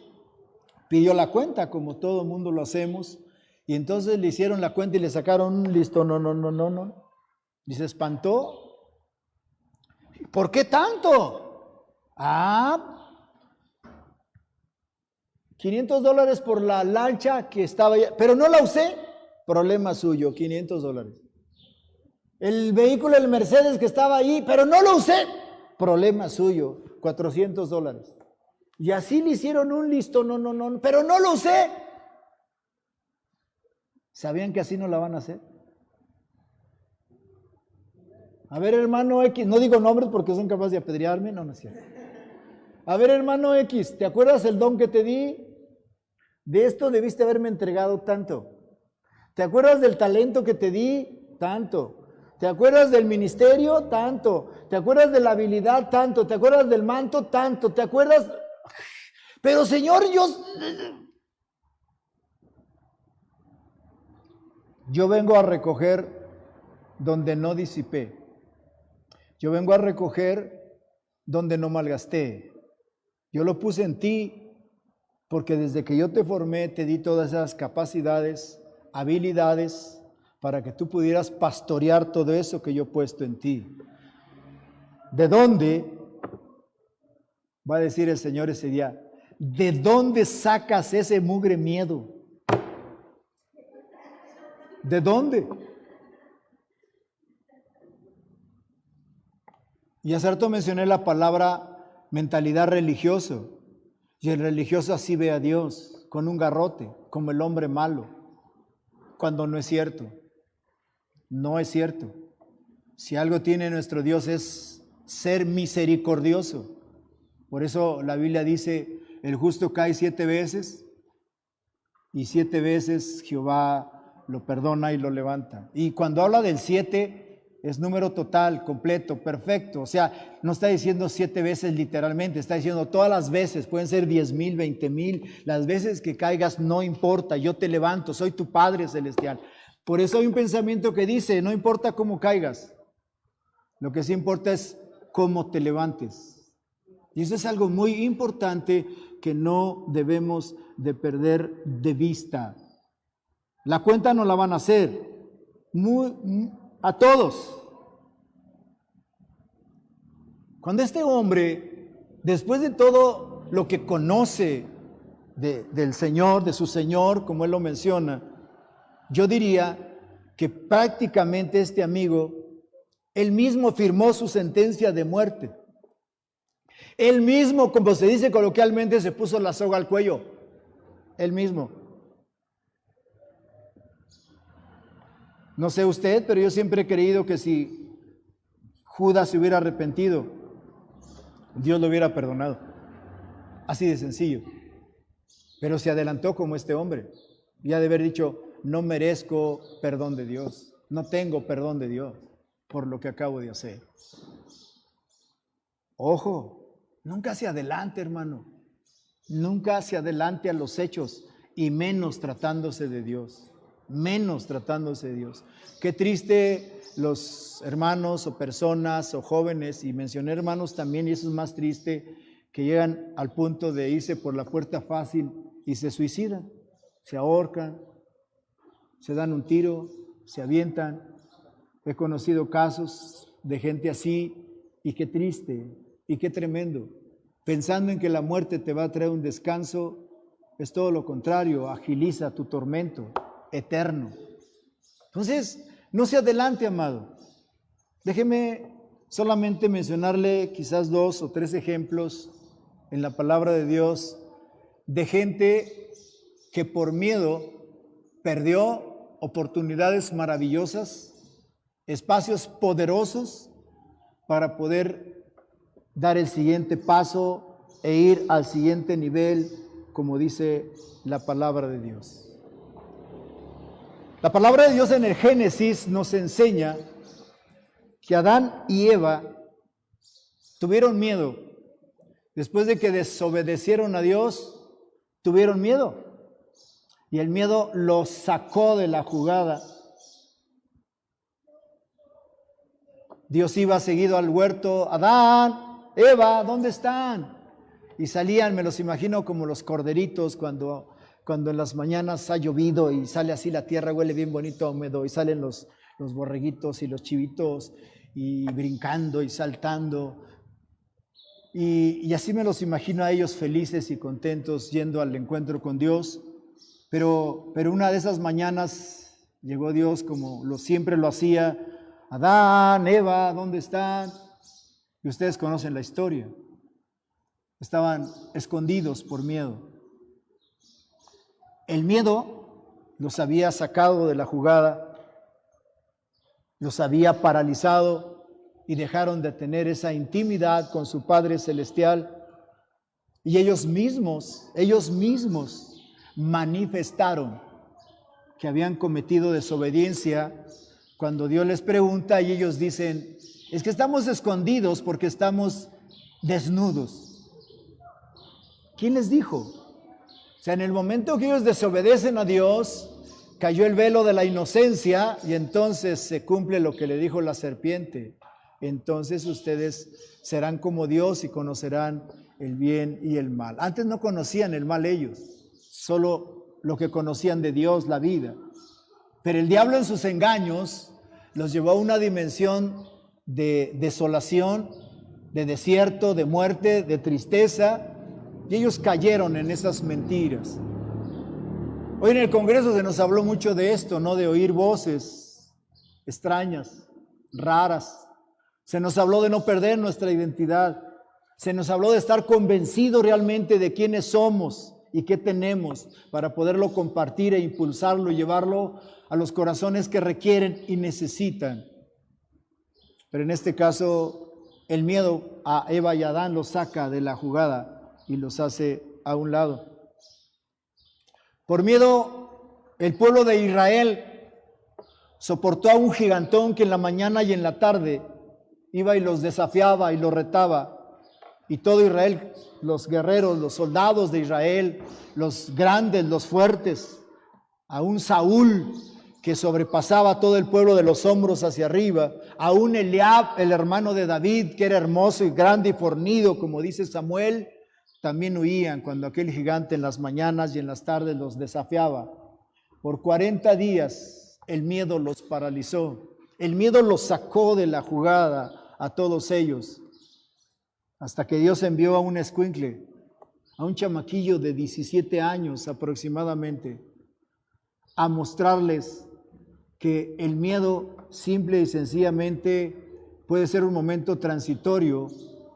pidió la cuenta, como todo mundo lo hacemos, y entonces le hicieron la cuenta y le sacaron un listón, no. Y se espantó. ¿Por qué tanto? $500 por la lancha que estaba allá, pero no la usé, problema suyo, $500. El vehículo, el Mercedes que estaba ahí, pero no lo usé, problema suyo, $400. Y así le hicieron un listón, no, pero no lo usé. ¿Sabían que así no la van a hacer? A ver, hermano X, no digo nombres porque son capaces de apedrearme, no es cierto. A ver, hermano X, ¿te acuerdas el don que te di? De esto debiste haberme entregado tanto. ¿Te acuerdas del talento que te di? Tanto. ¿Te acuerdas del ministerio? Tanto. ¿Te acuerdas de la habilidad? Tanto. ¿Te acuerdas del manto? Tanto. ¿Te acuerdas? Pero Señor, yo vengo a recoger donde no disipé. Yo vengo a recoger donde no malgasté. Yo lo puse en ti porque desde que yo te formé te di todas esas capacidades, habilidades, para que tú pudieras pastorear todo eso que yo he puesto en ti. ¿De dónde? Va a decir el Señor ese día, ¿de dónde sacas ese mugre miedo? ¿De dónde? Y hace rato mencioné la palabra mentalidad religioso. Y el religioso así ve a Dios, con un garrote, como el hombre malo, cuando no es cierto. No es cierto. Si algo tiene nuestro Dios es ser misericordioso. Por eso la Biblia dice, el justo cae 7 veces y 7 veces Jehová lo perdona y lo levanta. Y cuando habla del 7 es número total, completo, perfecto. O sea, no está diciendo 7 veces literalmente, está diciendo todas las veces, pueden ser 10,000, 20,000, las veces que caigas no importa, yo te levanto, soy tu Padre Celestial. Por eso hay un pensamiento que dice, no importa cómo caigas, lo que sí importa es cómo te levantes. Y eso es algo muy importante que no debemos de perder de vista. La cuenta no la van a hacer a todos. Cuando este hombre, después de todo lo que conoce del Señor, de su Señor, como él lo menciona, yo diría que prácticamente este amigo, él mismo firmó su sentencia de muerte. Él mismo, como se dice coloquialmente, se puso la soga al cuello. Él mismo. No sé usted, pero yo siempre he creído que si Judas se hubiera arrepentido, Dios lo hubiera perdonado. Así de sencillo. Pero se adelantó como este hombre. Y ha de haber dicho, no merezco perdón de Dios. No tengo perdón de Dios por lo que acabo de hacer. Ojo, nunca se adelante, hermano. Nunca se adelante a los hechos y menos tratándose de Dios. menos tratándose de Dios. Qué triste los hermanos o personas o jóvenes, y mencioné hermanos también, y eso es más triste, que llegan al punto de irse por la puerta fácil y se suicidan, se ahorcan, se dan un tiro, se avientan. He conocido casos de gente así, y qué triste y qué tremendo. Pensando en que la muerte te va a traer un descanso, es todo lo contrario, agiliza tu tormento eterno. Entonces, no se adelante, amado. Déjeme solamente mencionarle quizás 2 o 3 ejemplos en la palabra de Dios de gente que por miedo perdió oportunidades maravillosas, espacios poderosos para poder dar el siguiente paso e ir al siguiente nivel, como dice la palabra de Dios. La palabra de Dios en el Génesis nos enseña que Adán y Eva tuvieron miedo. Después de que desobedecieron a Dios, tuvieron miedo. Y el miedo los sacó de la jugada. Dios iba seguido al huerto: Adán, Eva, ¿dónde están? Y salían, me los imagino como los corderitos cuando en las mañanas ha llovido y sale así la tierra, huele bien bonito, húmedo, y salen los borreguitos y los chivitos y brincando y saltando. Y así me los imagino a ellos felices y contentos yendo al encuentro con Dios. Pero una de esas mañanas llegó Dios como siempre lo hacía: Adán, Eva, ¿dónde están? Y ustedes conocen la historia. Estaban escondidos por miedo. El miedo los había sacado de la jugada, los había paralizado y dejaron de tener esa intimidad con su Padre Celestial. Y ellos mismos manifestaron que habían cometido desobediencia cuando Dios les pregunta y ellos dicen: es que estamos escondidos porque estamos desnudos. ¿Quién les dijo? O sea, en el momento que ellos desobedecen a Dios, cayó el velo de la inocencia y entonces se cumple lo que le dijo la serpiente. Entonces ustedes serán como Dios y conocerán el bien y el mal. Antes no conocían el mal ellos, solo lo que conocían de Dios, la vida. Pero el diablo en sus engaños los llevó a una dimensión de desolación, de desierto, de muerte, de tristeza, y ellos cayeron en esas mentiras. Hoy en el Congreso se nos habló mucho de esto, ¿no? De oír voces extrañas, raras. Se nos habló de no perder nuestra identidad. Se nos habló de estar convencidos realmente de quiénes somos y qué tenemos para poderlo compartir e impulsarlo y llevarlo a los corazones que requieren y necesitan. Pero en este caso, el miedo a Eva y a Adán los saca de la jugada y los hace a un lado. Por miedo, el pueblo de Israel soportó a un gigantón que en la mañana y en la tarde iba y los desafiaba y los retaba. Y todo Israel, los guerreros, los soldados de Israel, los grandes, los fuertes, a un Saúl que sobrepasaba a todo el pueblo de los hombros hacia arriba, a un Eliab, el hermano de David, que era hermoso y grande y fornido, como dice Samuel, también huían cuando aquel gigante en las mañanas y en las tardes los desafiaba. Por 40 días el miedo los paralizó, el miedo los sacó de la jugada a todos ellos, hasta que Dios envió a un escuincle, a un chamaquillo de 17 años aproximadamente, a mostrarles que el miedo simple y sencillamente puede ser un momento transitorio,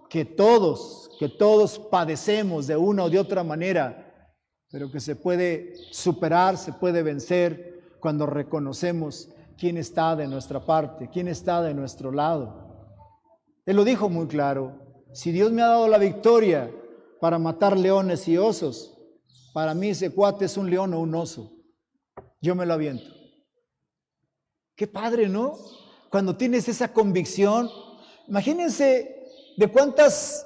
que todos padecemos de una o de otra manera, pero que se puede superar, se puede vencer cuando reconocemos quién está de nuestra parte, quién está de nuestro lado. Él lo dijo muy claro: si Dios me ha dado la victoria para matar leones y osos, para mí ese cuate es un león o un oso, yo me lo aviento. Qué padre, ¿no? Cuando tienes esa convicción, imagínense de cuántos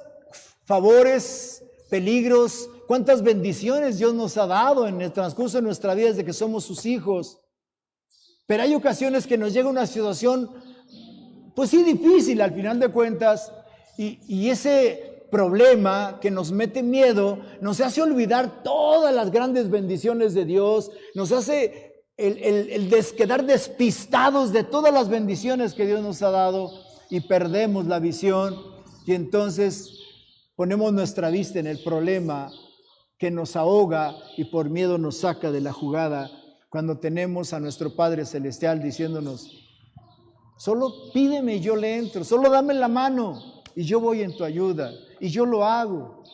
favores, peligros, cuántas bendiciones Dios nos ha dado en el transcurso de nuestra vida desde que somos sus hijos. Pero hay ocasiones que nos llega una situación, pues sí, difícil al final de cuentas, y ese problema que nos mete miedo nos hace olvidar todas las grandes bendiciones de Dios, nos hace quedar despistados de todas las bendiciones que Dios nos ha dado y perdemos la visión, y entonces ponemos nuestra vista en el problema que nos ahoga y por miedo nos saca de la jugada, cuando tenemos a nuestro Padre Celestial diciéndonos: solo pídeme y yo le entro, solo dame la mano y yo voy en tu ayuda y yo lo hago.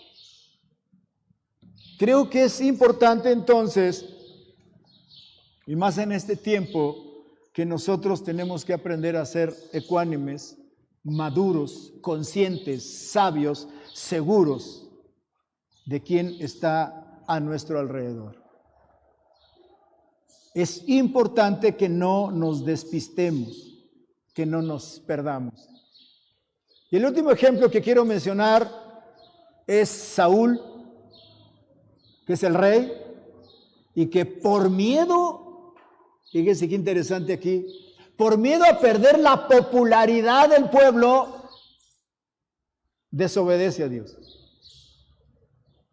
Creo que es importante entonces, y más en este tiempo, que nosotros tenemos que aprender a ser ecuánimes, maduros, conscientes, sabios, seguros de quién está a nuestro alrededor. Es importante que no nos despistemos, que no nos perdamos. Y el último ejemplo que quiero mencionar es Saúl, que es el rey, y que por miedo, fíjense qué interesante aquí, por miedo a perder la popularidad del pueblo, desobedece a Dios.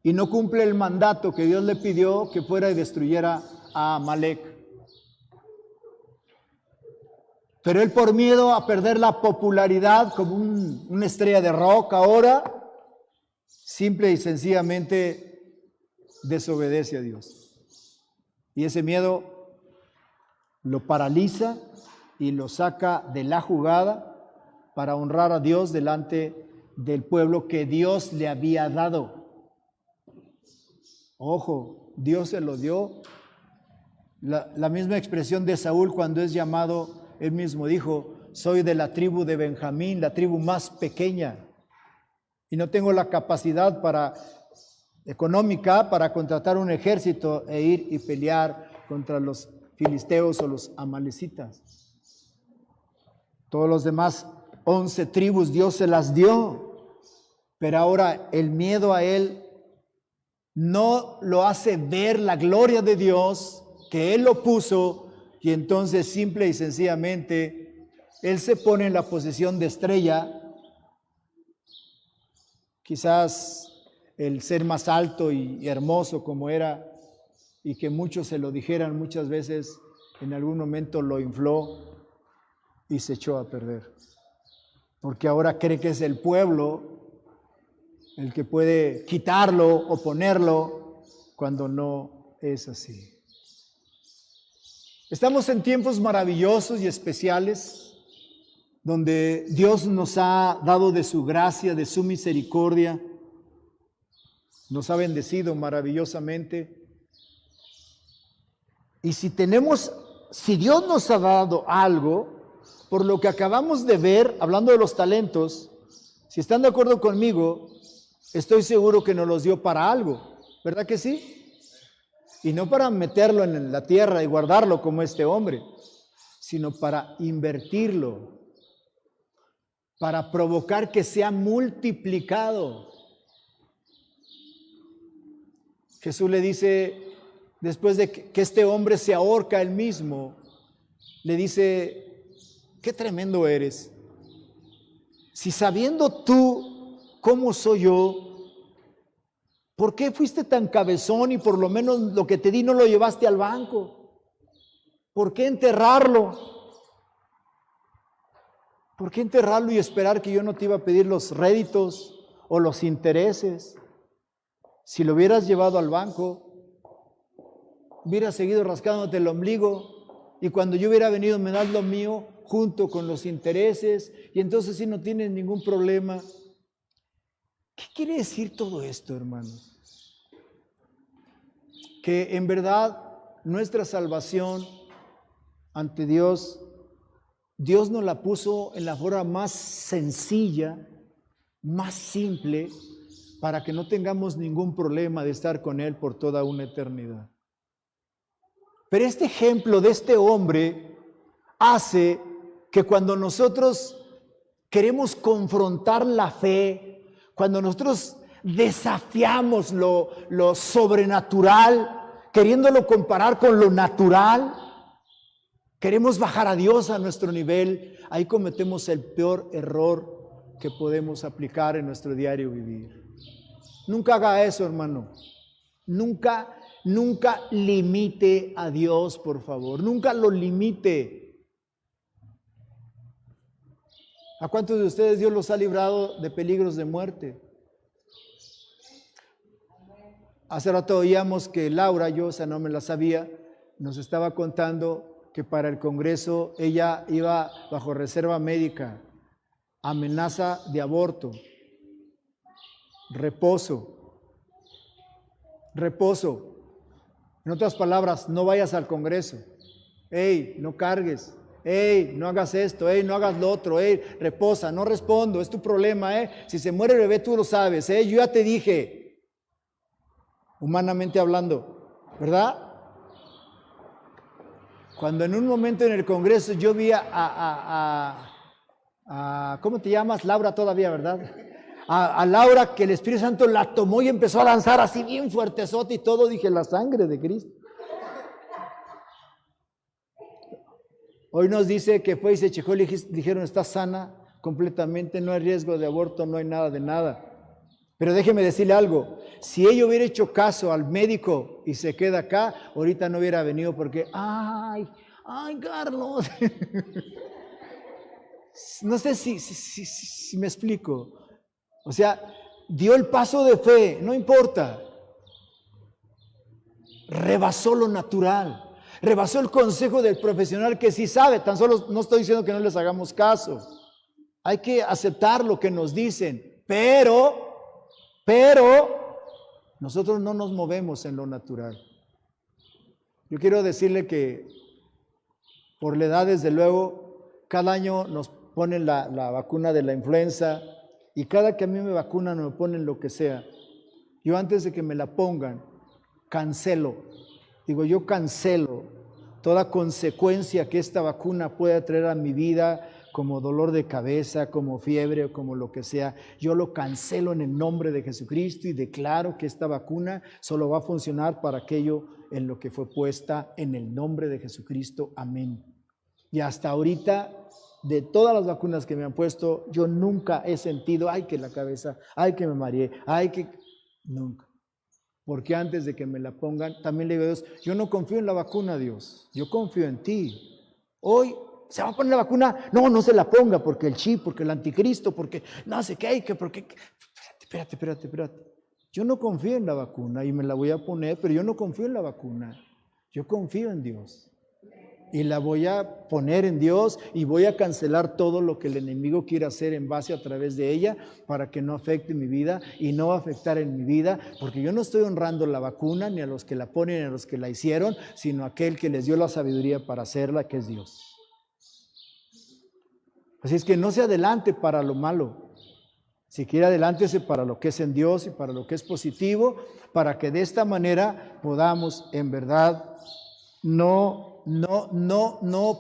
Y no cumple el mandato que Dios le pidió, que fuera y destruyera a Amalec. Pero él, por miedo a perder la popularidad como una estrella de rock ahora, simple y sencillamente desobedece a Dios. Y ese miedo lo paraliza y lo saca de la jugada para honrar a Dios delante del pueblo que Dios le había dado. Ojo, Dios se lo dio. La misma expresión de Saúl cuando es llamado, él mismo dijo: soy de la tribu de Benjamín, la tribu más pequeña, y no tengo la capacidad económica para contratar un ejército e ir y pelear contra los filisteos o los amalecitas. Todos los demás 11 tribus Dios se las dio, pero ahora el miedo a él no lo hace ver la gloria de Dios, que Él lo puso, y entonces simple y sencillamente Él se pone en la posición de estrella, quizás el ser más alto y hermoso como era, y que muchos se lo dijeran muchas veces, en algún momento lo infló y se echó a perder, porque ahora cree que es el pueblo el que puede quitarlo o ponerlo, cuando no es así. Estamos en tiempos maravillosos y especiales, donde Dios nos ha dado de su gracia, de su misericordia, nos ha bendecido maravillosamente. Y si Dios nos ha dado algo, por lo que acabamos de ver, hablando de los talentos, si están de acuerdo conmigo, estoy seguro que nos los dio para algo, ¿verdad que sí? Y no para meterlo en la tierra y guardarlo como este hombre, sino para invertirlo, para provocar que sea multiplicado. Jesús le dice, después de que este hombre se ahorca él mismo, le dice: qué tremendo eres. Si sabiendo tú ¿cómo soy yo? ¿Por qué fuiste tan cabezón y por lo menos lo que te di no lo llevaste al banco? ¿Por qué enterrarlo? ¿Por qué enterrarlo y esperar que yo no te iba a pedir los réditos o los intereses? Si lo hubieras llevado al banco, hubieras seguido rascándote el ombligo, y cuando yo hubiera venido me das lo mío junto con los intereses, y entonces sí no tienes ningún problema. ¿Qué quiere decir todo esto, hermanos? Que en verdad nuestra salvación ante Dios, Dios nos la puso en la forma más sencilla, más simple, para que no tengamos ningún problema de estar con Él por toda una eternidad. Pero este ejemplo de este hombre hace que cuando nosotros queremos confrontar la fe, cuando nosotros desafiamos lo sobrenatural, queriéndolo comparar con lo natural, Queremos bajar a Dios a nuestro nivel. Ahí cometemos el peor error que podemos aplicar en nuestro diario vivir. Nunca haga eso, hermano. Nunca limite a Dios, por favor. Nunca lo limite. ¿A cuántos de ustedes Dios los ha librado de peligros de muerte? Hace rato oíamos que Laura, yo esa no me la sabía, nos estaba contando que para el Congreso ella iba bajo reserva médica, amenaza de aborto, reposo. En otras palabras, no vayas al Congreso. Ey, no cargues. Ey, no hagas esto. Ey, no hagas lo otro. Ey, reposa, no respondo, es tu problema. Si se muere el bebé, tú lo sabes. Yo ya te dije, humanamente hablando, ¿verdad? Cuando en un momento en el Congreso yo vi ¿cómo te llamas? Laura todavía, ¿verdad? A Laura, que el Espíritu Santo la tomó y empezó a lanzar así bien fuertezote y todo, dije, la sangre de Cristo. Hoy nos dice que fue y se checó, le dijeron, está sana completamente, no hay riesgo de aborto, no hay nada de nada. Pero déjeme decirle algo, si ella hubiera hecho caso al médico y se queda acá, ahorita no hubiera venido porque, ay, Carlos. No sé si me explico. O sea, dio el paso de fe, no importa. Rebasó lo natural, rebasó el consejo del profesional que sí sabe, tan solo no estoy diciendo que no les hagamos caso. Hay que aceptar lo que nos dicen, pero nosotros no nos movemos en lo natural. Yo quiero decirle que por la edad, desde luego, cada año nos ponen la vacuna de la influenza y cada que a mí me vacunan me ponen lo que sea. Yo antes de que me la pongan, yo cancelo toda consecuencia que esta vacuna pueda traer a mi vida, como dolor de cabeza, como fiebre o como lo que sea. Yo lo cancelo en el nombre de Jesucristo y declaro que esta vacuna solo va a funcionar para aquello en lo que fue puesta en el nombre de Jesucristo. Amén. Y hasta ahorita, de todas las vacunas que me han puesto, yo nunca he sentido, ay, que la cabeza, ay, que me mareé, ay, que... Nunca. Porque antes de que me la pongan, también le digo a Dios, yo no confío en la vacuna, Dios, yo confío en ti. Hoy se va a poner la vacuna, no se la ponga porque el chip, porque el anticristo, porque no sé qué hay, porque... Espérate. Yo no confío en la vacuna y me la voy a poner, pero yo no confío en la vacuna. Yo confío en Dios. Y la voy a poner en Dios y voy a cancelar todo lo que el enemigo quiere hacer en base a través de ella para que no afecte mi vida y no va a afectar en mi vida, porque yo no estoy honrando la vacuna ni a los que la ponen ni a los que la hicieron, sino a aquel que les dio la sabiduría para hacerla, que es Dios. Así es que no se adelante para lo malo. Si quiere, adelántese para lo que es en Dios y para lo que es positivo, para que de esta manera podamos en verdad no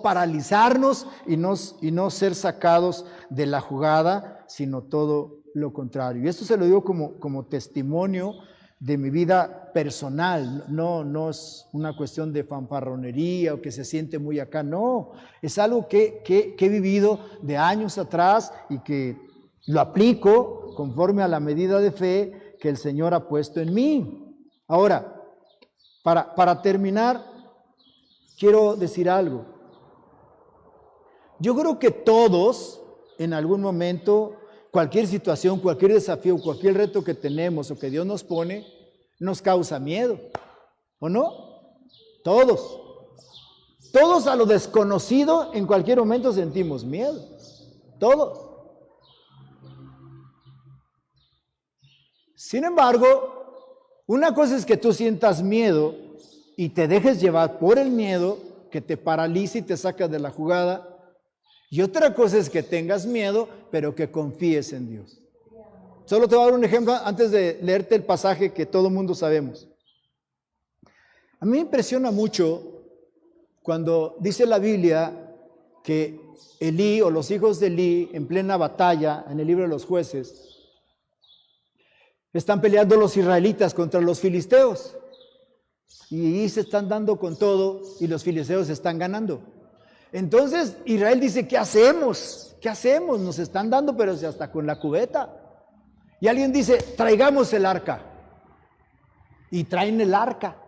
paralizarnos y no ser sacados de la jugada, sino todo lo contrario. Y esto se lo digo como testimonio de mi vida personal. No es una cuestión de fanfarronería o que se siente muy acá, no. Es algo que he vivido de años atrás y que lo aplico conforme a la medida de fe que el Señor ha puesto en mí. Ahora, para terminar, quiero decir algo. Yo creo que todos, en algún momento, cualquier situación, cualquier desafío, cualquier reto que tenemos o que Dios nos pone, nos causa miedo, ¿o no? Todos. Todos a lo desconocido en cualquier momento sentimos miedo. Todos. Sin embargo, una cosa es que tú sientas miedo y te dejes llevar por el miedo, que te paralice y te saca de la jugada. Y otra cosa es que tengas miedo, pero que confíes en Dios. Solo te voy a dar un ejemplo antes de leerte el pasaje que todo mundo sabemos. A mí me impresiona mucho cuando dice la Biblia que Elí o los hijos de Elí en plena batalla en el libro de los Jueces están peleando los israelitas contra los filisteos. Y ahí se están dando con todo y los filisteos están ganando. Entonces Israel dice, ¿qué hacemos? ¿Qué hacemos? Nos están dando, pero hasta con la cubeta. Y alguien dice, traigamos el arca. Y traen el arca.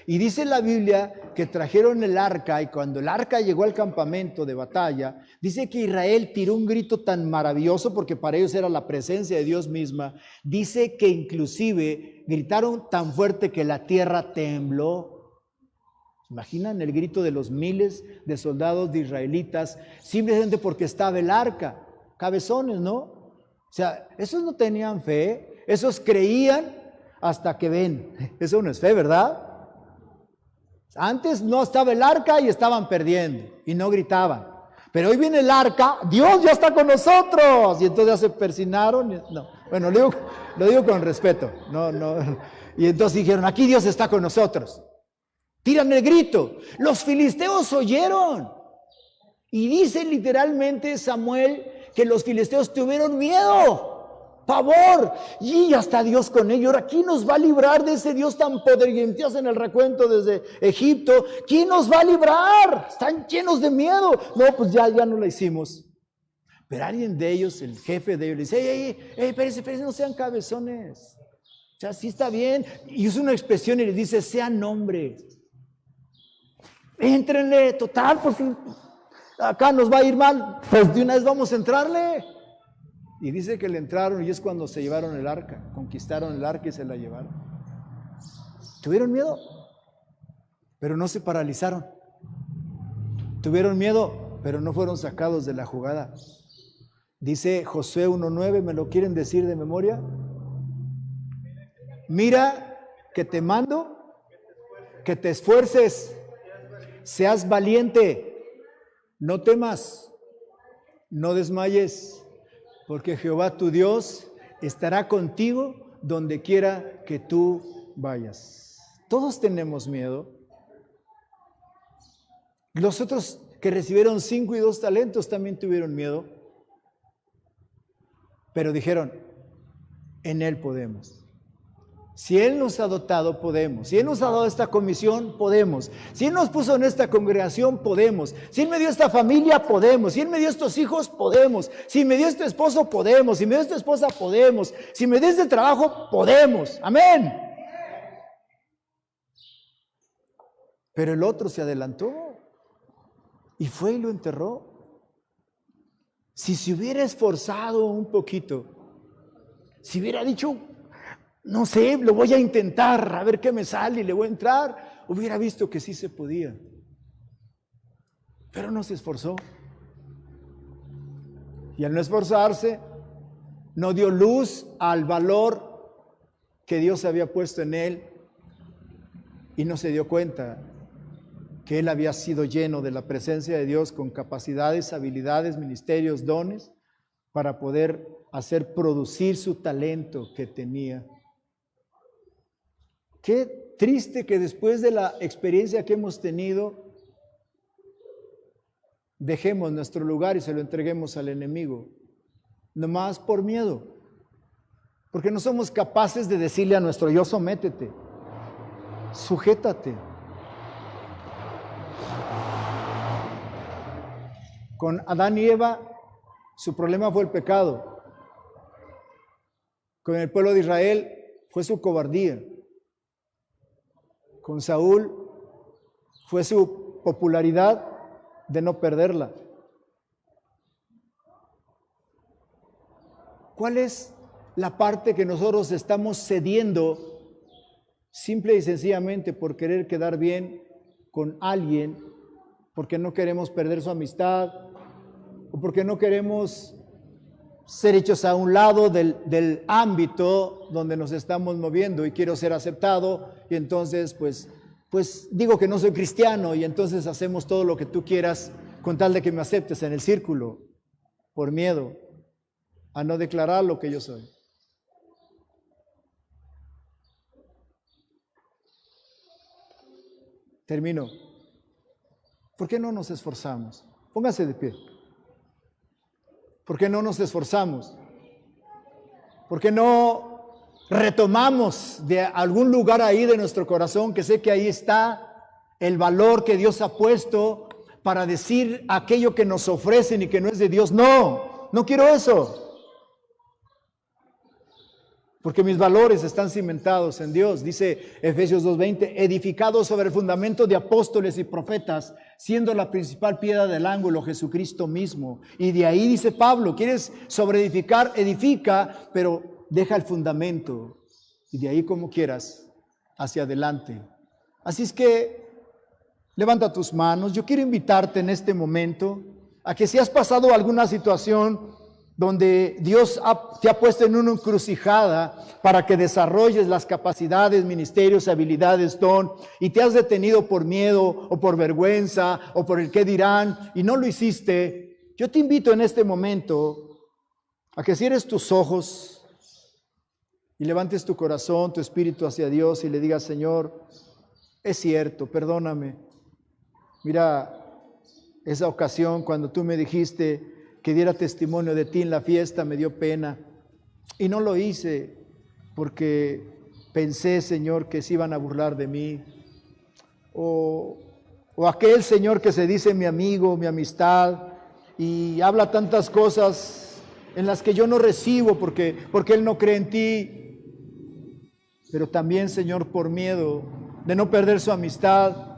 Y dice la Biblia que trajeron el arca, y cuando el arca llegó al campamento de batalla, dice que Israel tiró un grito tan maravilloso, porque para ellos era la presencia de Dios misma. Dice que inclusive gritaron tan fuerte que la tierra tembló. ¿Imaginan el grito de los miles de soldados de israelitas simplemente porque estaba el arca? Cabezones, ¿no? O sea, esos no tenían fe, esos creían hasta que ven. Eso no es fe, ¿verdad? Antes no estaba el arca y estaban perdiendo y no gritaban. Pero hoy viene el arca, Dios ya está con nosotros. Y entonces ya se persinaron. No, bueno, lo digo con respeto. No. Y entonces dijeron, aquí Dios está con nosotros. Tiran el grito. Los filisteos oyeron. Y dice literalmente Samuel que los filisteos tuvieron miedo. Pavor, y hasta Dios con ellos. Ahora, ¿quién nos va a librar de ese Dios tan poderoso? En el recuento desde Egipto, ¿quién nos va a librar? Están llenos de miedo. No, pues ya no la hicimos. Pero alguien de ellos, el jefe de ellos, le dice, espérense, no sean cabezones. O sea, sí está bien. Y usa una expresión y le dice, sean hombres. Éntrenle, total, pues acá nos va a ir mal. Pues de una vez vamos a entrarle. Y dice que le entraron y es cuando se llevaron el arca, conquistaron el arca y se la llevaron. Tuvieron miedo, pero no se paralizaron. Tuvieron miedo, pero no fueron sacados de la jugada. Dice Josué 1:9, ¿me lo quieren decir de memoria? Mira que te mando, que te esfuerces, seas valiente, no temas, no desmayes. Porque Jehová tu Dios estará contigo donde quiera que tú vayas. Todos tenemos miedo. Los otros que recibieron 5 y 2 talentos también tuvieron miedo. Pero dijeron, en Él podemos. Si Él nos ha dotado, podemos. Si Él nos ha dado esta comisión, podemos. Si Él nos puso en esta congregación, podemos. Si Él me dio esta familia, podemos. Si Él me dio estos hijos, podemos. Si me dio este esposo, podemos. Si me dio esta esposa, podemos. Si me dio este trabajo, podemos. Amén. Pero el otro se adelantó y fue y lo enterró. Si se hubiera esforzado un poquito, si hubiera dicho, no sé, lo voy a intentar, a ver qué me sale y le voy a entrar, hubiera visto que sí se podía. Pero no se esforzó. Y al no esforzarse, no dio luz al valor que Dios había puesto en él y no se dio cuenta que él había sido lleno de la presencia de Dios con capacidades, habilidades, ministerios, dones para poder hacer producir su talento que tenía. Qué triste que después de la experiencia que hemos tenido, dejemos nuestro lugar y se lo entreguemos al enemigo, nomás por miedo, porque no somos capaces de decirle a nuestro yo, sométete, sujétate. Con Adán y Eva, su problema fue el pecado. Con el pueblo de Israel fue su cobardía. Con Saúl fue su popularidad de no perderla. ¿Cuál es la parte que nosotros estamos cediendo simple y sencillamente por querer quedar bien con alguien, porque no queremos perder su amistad o porque no queremos ser hechos a un lado del ámbito donde nos estamos moviendo y quiero ser aceptado y entonces pues digo que no soy cristiano y entonces hacemos todo lo que tú quieras con tal de que me aceptes en el círculo por miedo a no declarar lo que yo soy? Termino. ¿Por qué no nos esforzamos? Póngase de pie. ¿Por qué no nos esforzamos? ¿Por qué no retomamos de algún lugar ahí de nuestro corazón, que sé que ahí está el valor que Dios ha puesto para decir aquello que nos ofrecen y que no es de Dios. No, no quiero eso. Porque mis valores están cimentados en Dios. Dice Efesios 2:20, edificados sobre el fundamento de apóstoles y profetas, siendo la principal piedra del ángulo Jesucristo mismo. Y de ahí dice Pablo, ¿quieres sobreedificar? Edifica, pero deja el fundamento. Y de ahí como quieras, hacia adelante. Así es que levanta tus manos. Yo quiero invitarte en este momento a que si has pasado alguna situación donde Dios te ha puesto en una encrucijada para que desarrolles las capacidades, ministerios, habilidades, don, y te has detenido por miedo o por vergüenza o por el qué dirán y no lo hiciste, yo te invito en este momento a que cierres tus ojos y levantes tu corazón, tu espíritu hacia Dios y le digas, Señor, es cierto, perdóname. Mira, esa ocasión cuando tú me dijiste que diera testimonio de ti en la fiesta, me dio pena. Y no lo hice porque pensé, Señor, que se iban a burlar de mí. O aquel Señor que se dice mi amigo, mi amistad, y habla tantas cosas en las que yo no recibo porque Él no cree en ti. Pero también, Señor, por miedo de no perder su amistad,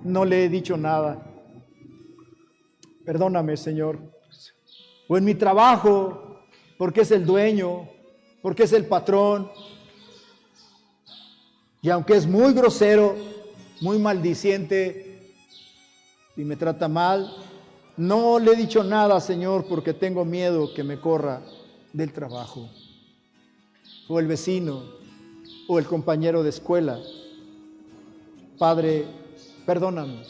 no le he dicho nada. Perdóname, Señor. O en mi trabajo, porque es el dueño, porque es el patrón. Y aunque es muy grosero, muy maldiciente y me trata mal, no le he dicho nada, Señor, porque tengo miedo que me corra del trabajo. O el vecino, o el compañero de escuela. Padre, perdóname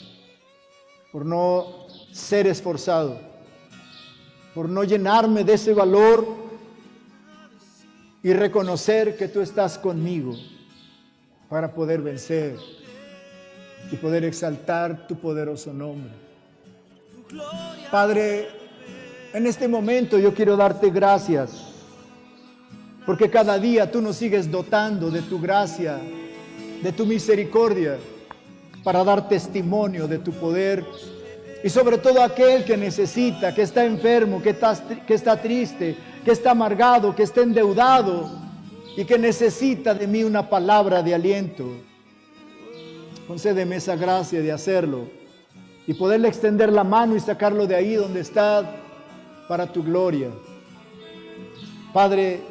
por no ser esforzado, por no llenarme de ese valor y reconocer que tú estás conmigo para poder vencer y poder exaltar tu poderoso nombre. Padre, en este momento yo quiero darte gracias, porque cada día tú nos sigues dotando de tu gracia, de tu misericordia, para dar testimonio de tu poder. Y sobre todo aquel que necesita, que está enfermo, que está triste, que está amargado, que está endeudado y que necesita de mí una palabra de aliento. Concédeme esa gracia de hacerlo y poderle extender la mano y sacarlo de ahí donde está para tu gloria. Padre,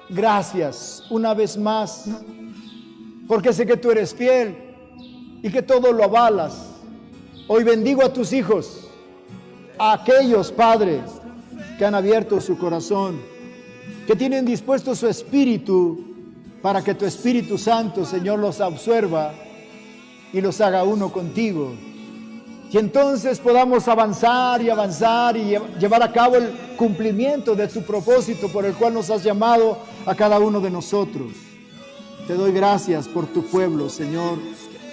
gracias una vez más, porque sé que tú eres fiel y que todo lo avalas. Hoy bendigo a tus hijos, a aquellos padres que han abierto su corazón, que tienen dispuesto su espíritu para que tu Espíritu Santo, Señor, los absorba y los haga uno contigo. Y entonces podamos avanzar y llevar a cabo el cumplimiento de tu propósito por el cual nos has llamado a cada uno de nosotros. Te doy gracias por tu pueblo, Señor,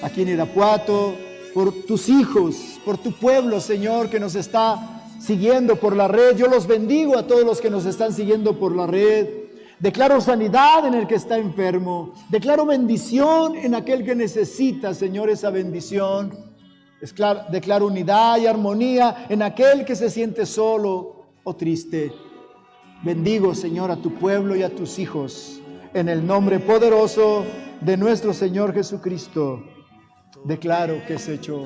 aquí en Irapuato, por tus hijos, por tu pueblo, Señor, que nos está siguiendo por la red. Yo los bendigo a todos los que nos están siguiendo por la red. Declaro sanidad en el que está enfermo. Declaro bendición en aquel que necesita, Señor, esa bendición. Declaro unidad y armonía en aquel que se siente solo o triste. Bendigo, Señor, a tu pueblo y a tus hijos. En el nombre poderoso de nuestro Señor Jesucristo. Declaro que es hecho.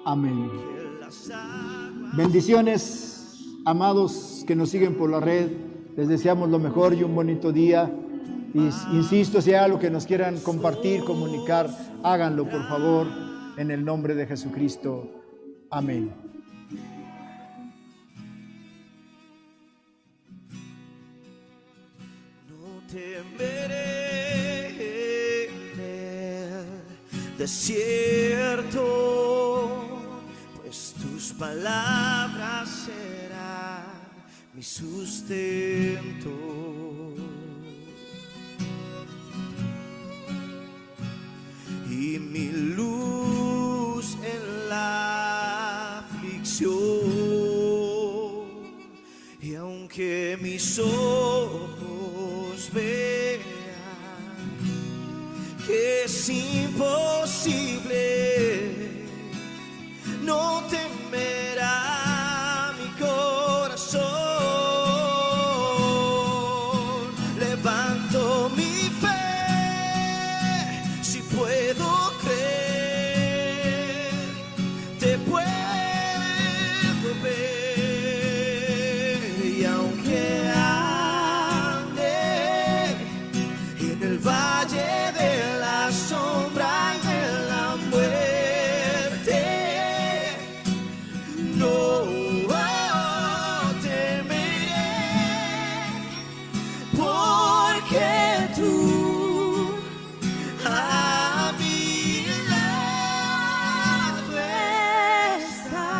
Amén. Bendiciones, amados que nos siguen por la red. Les deseamos lo mejor y un bonito día. Y insisto, si hay algo que nos quieran compartir, comunicar, háganlo por favor, en el nombre de Jesucristo. Amén. No temeré en el desierto, pues tus palabras serán mi sustento. Y mi luz en la aflicción. Y aunque mis ojos vean que es imposible, no temerá mi corazón. Levanto mi fe, si puedo creer, te puedo ver. Y aunque ande en el valle de la sombra y de la muerte, no temeré, porque tú a mi lado estás.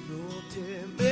No temeré.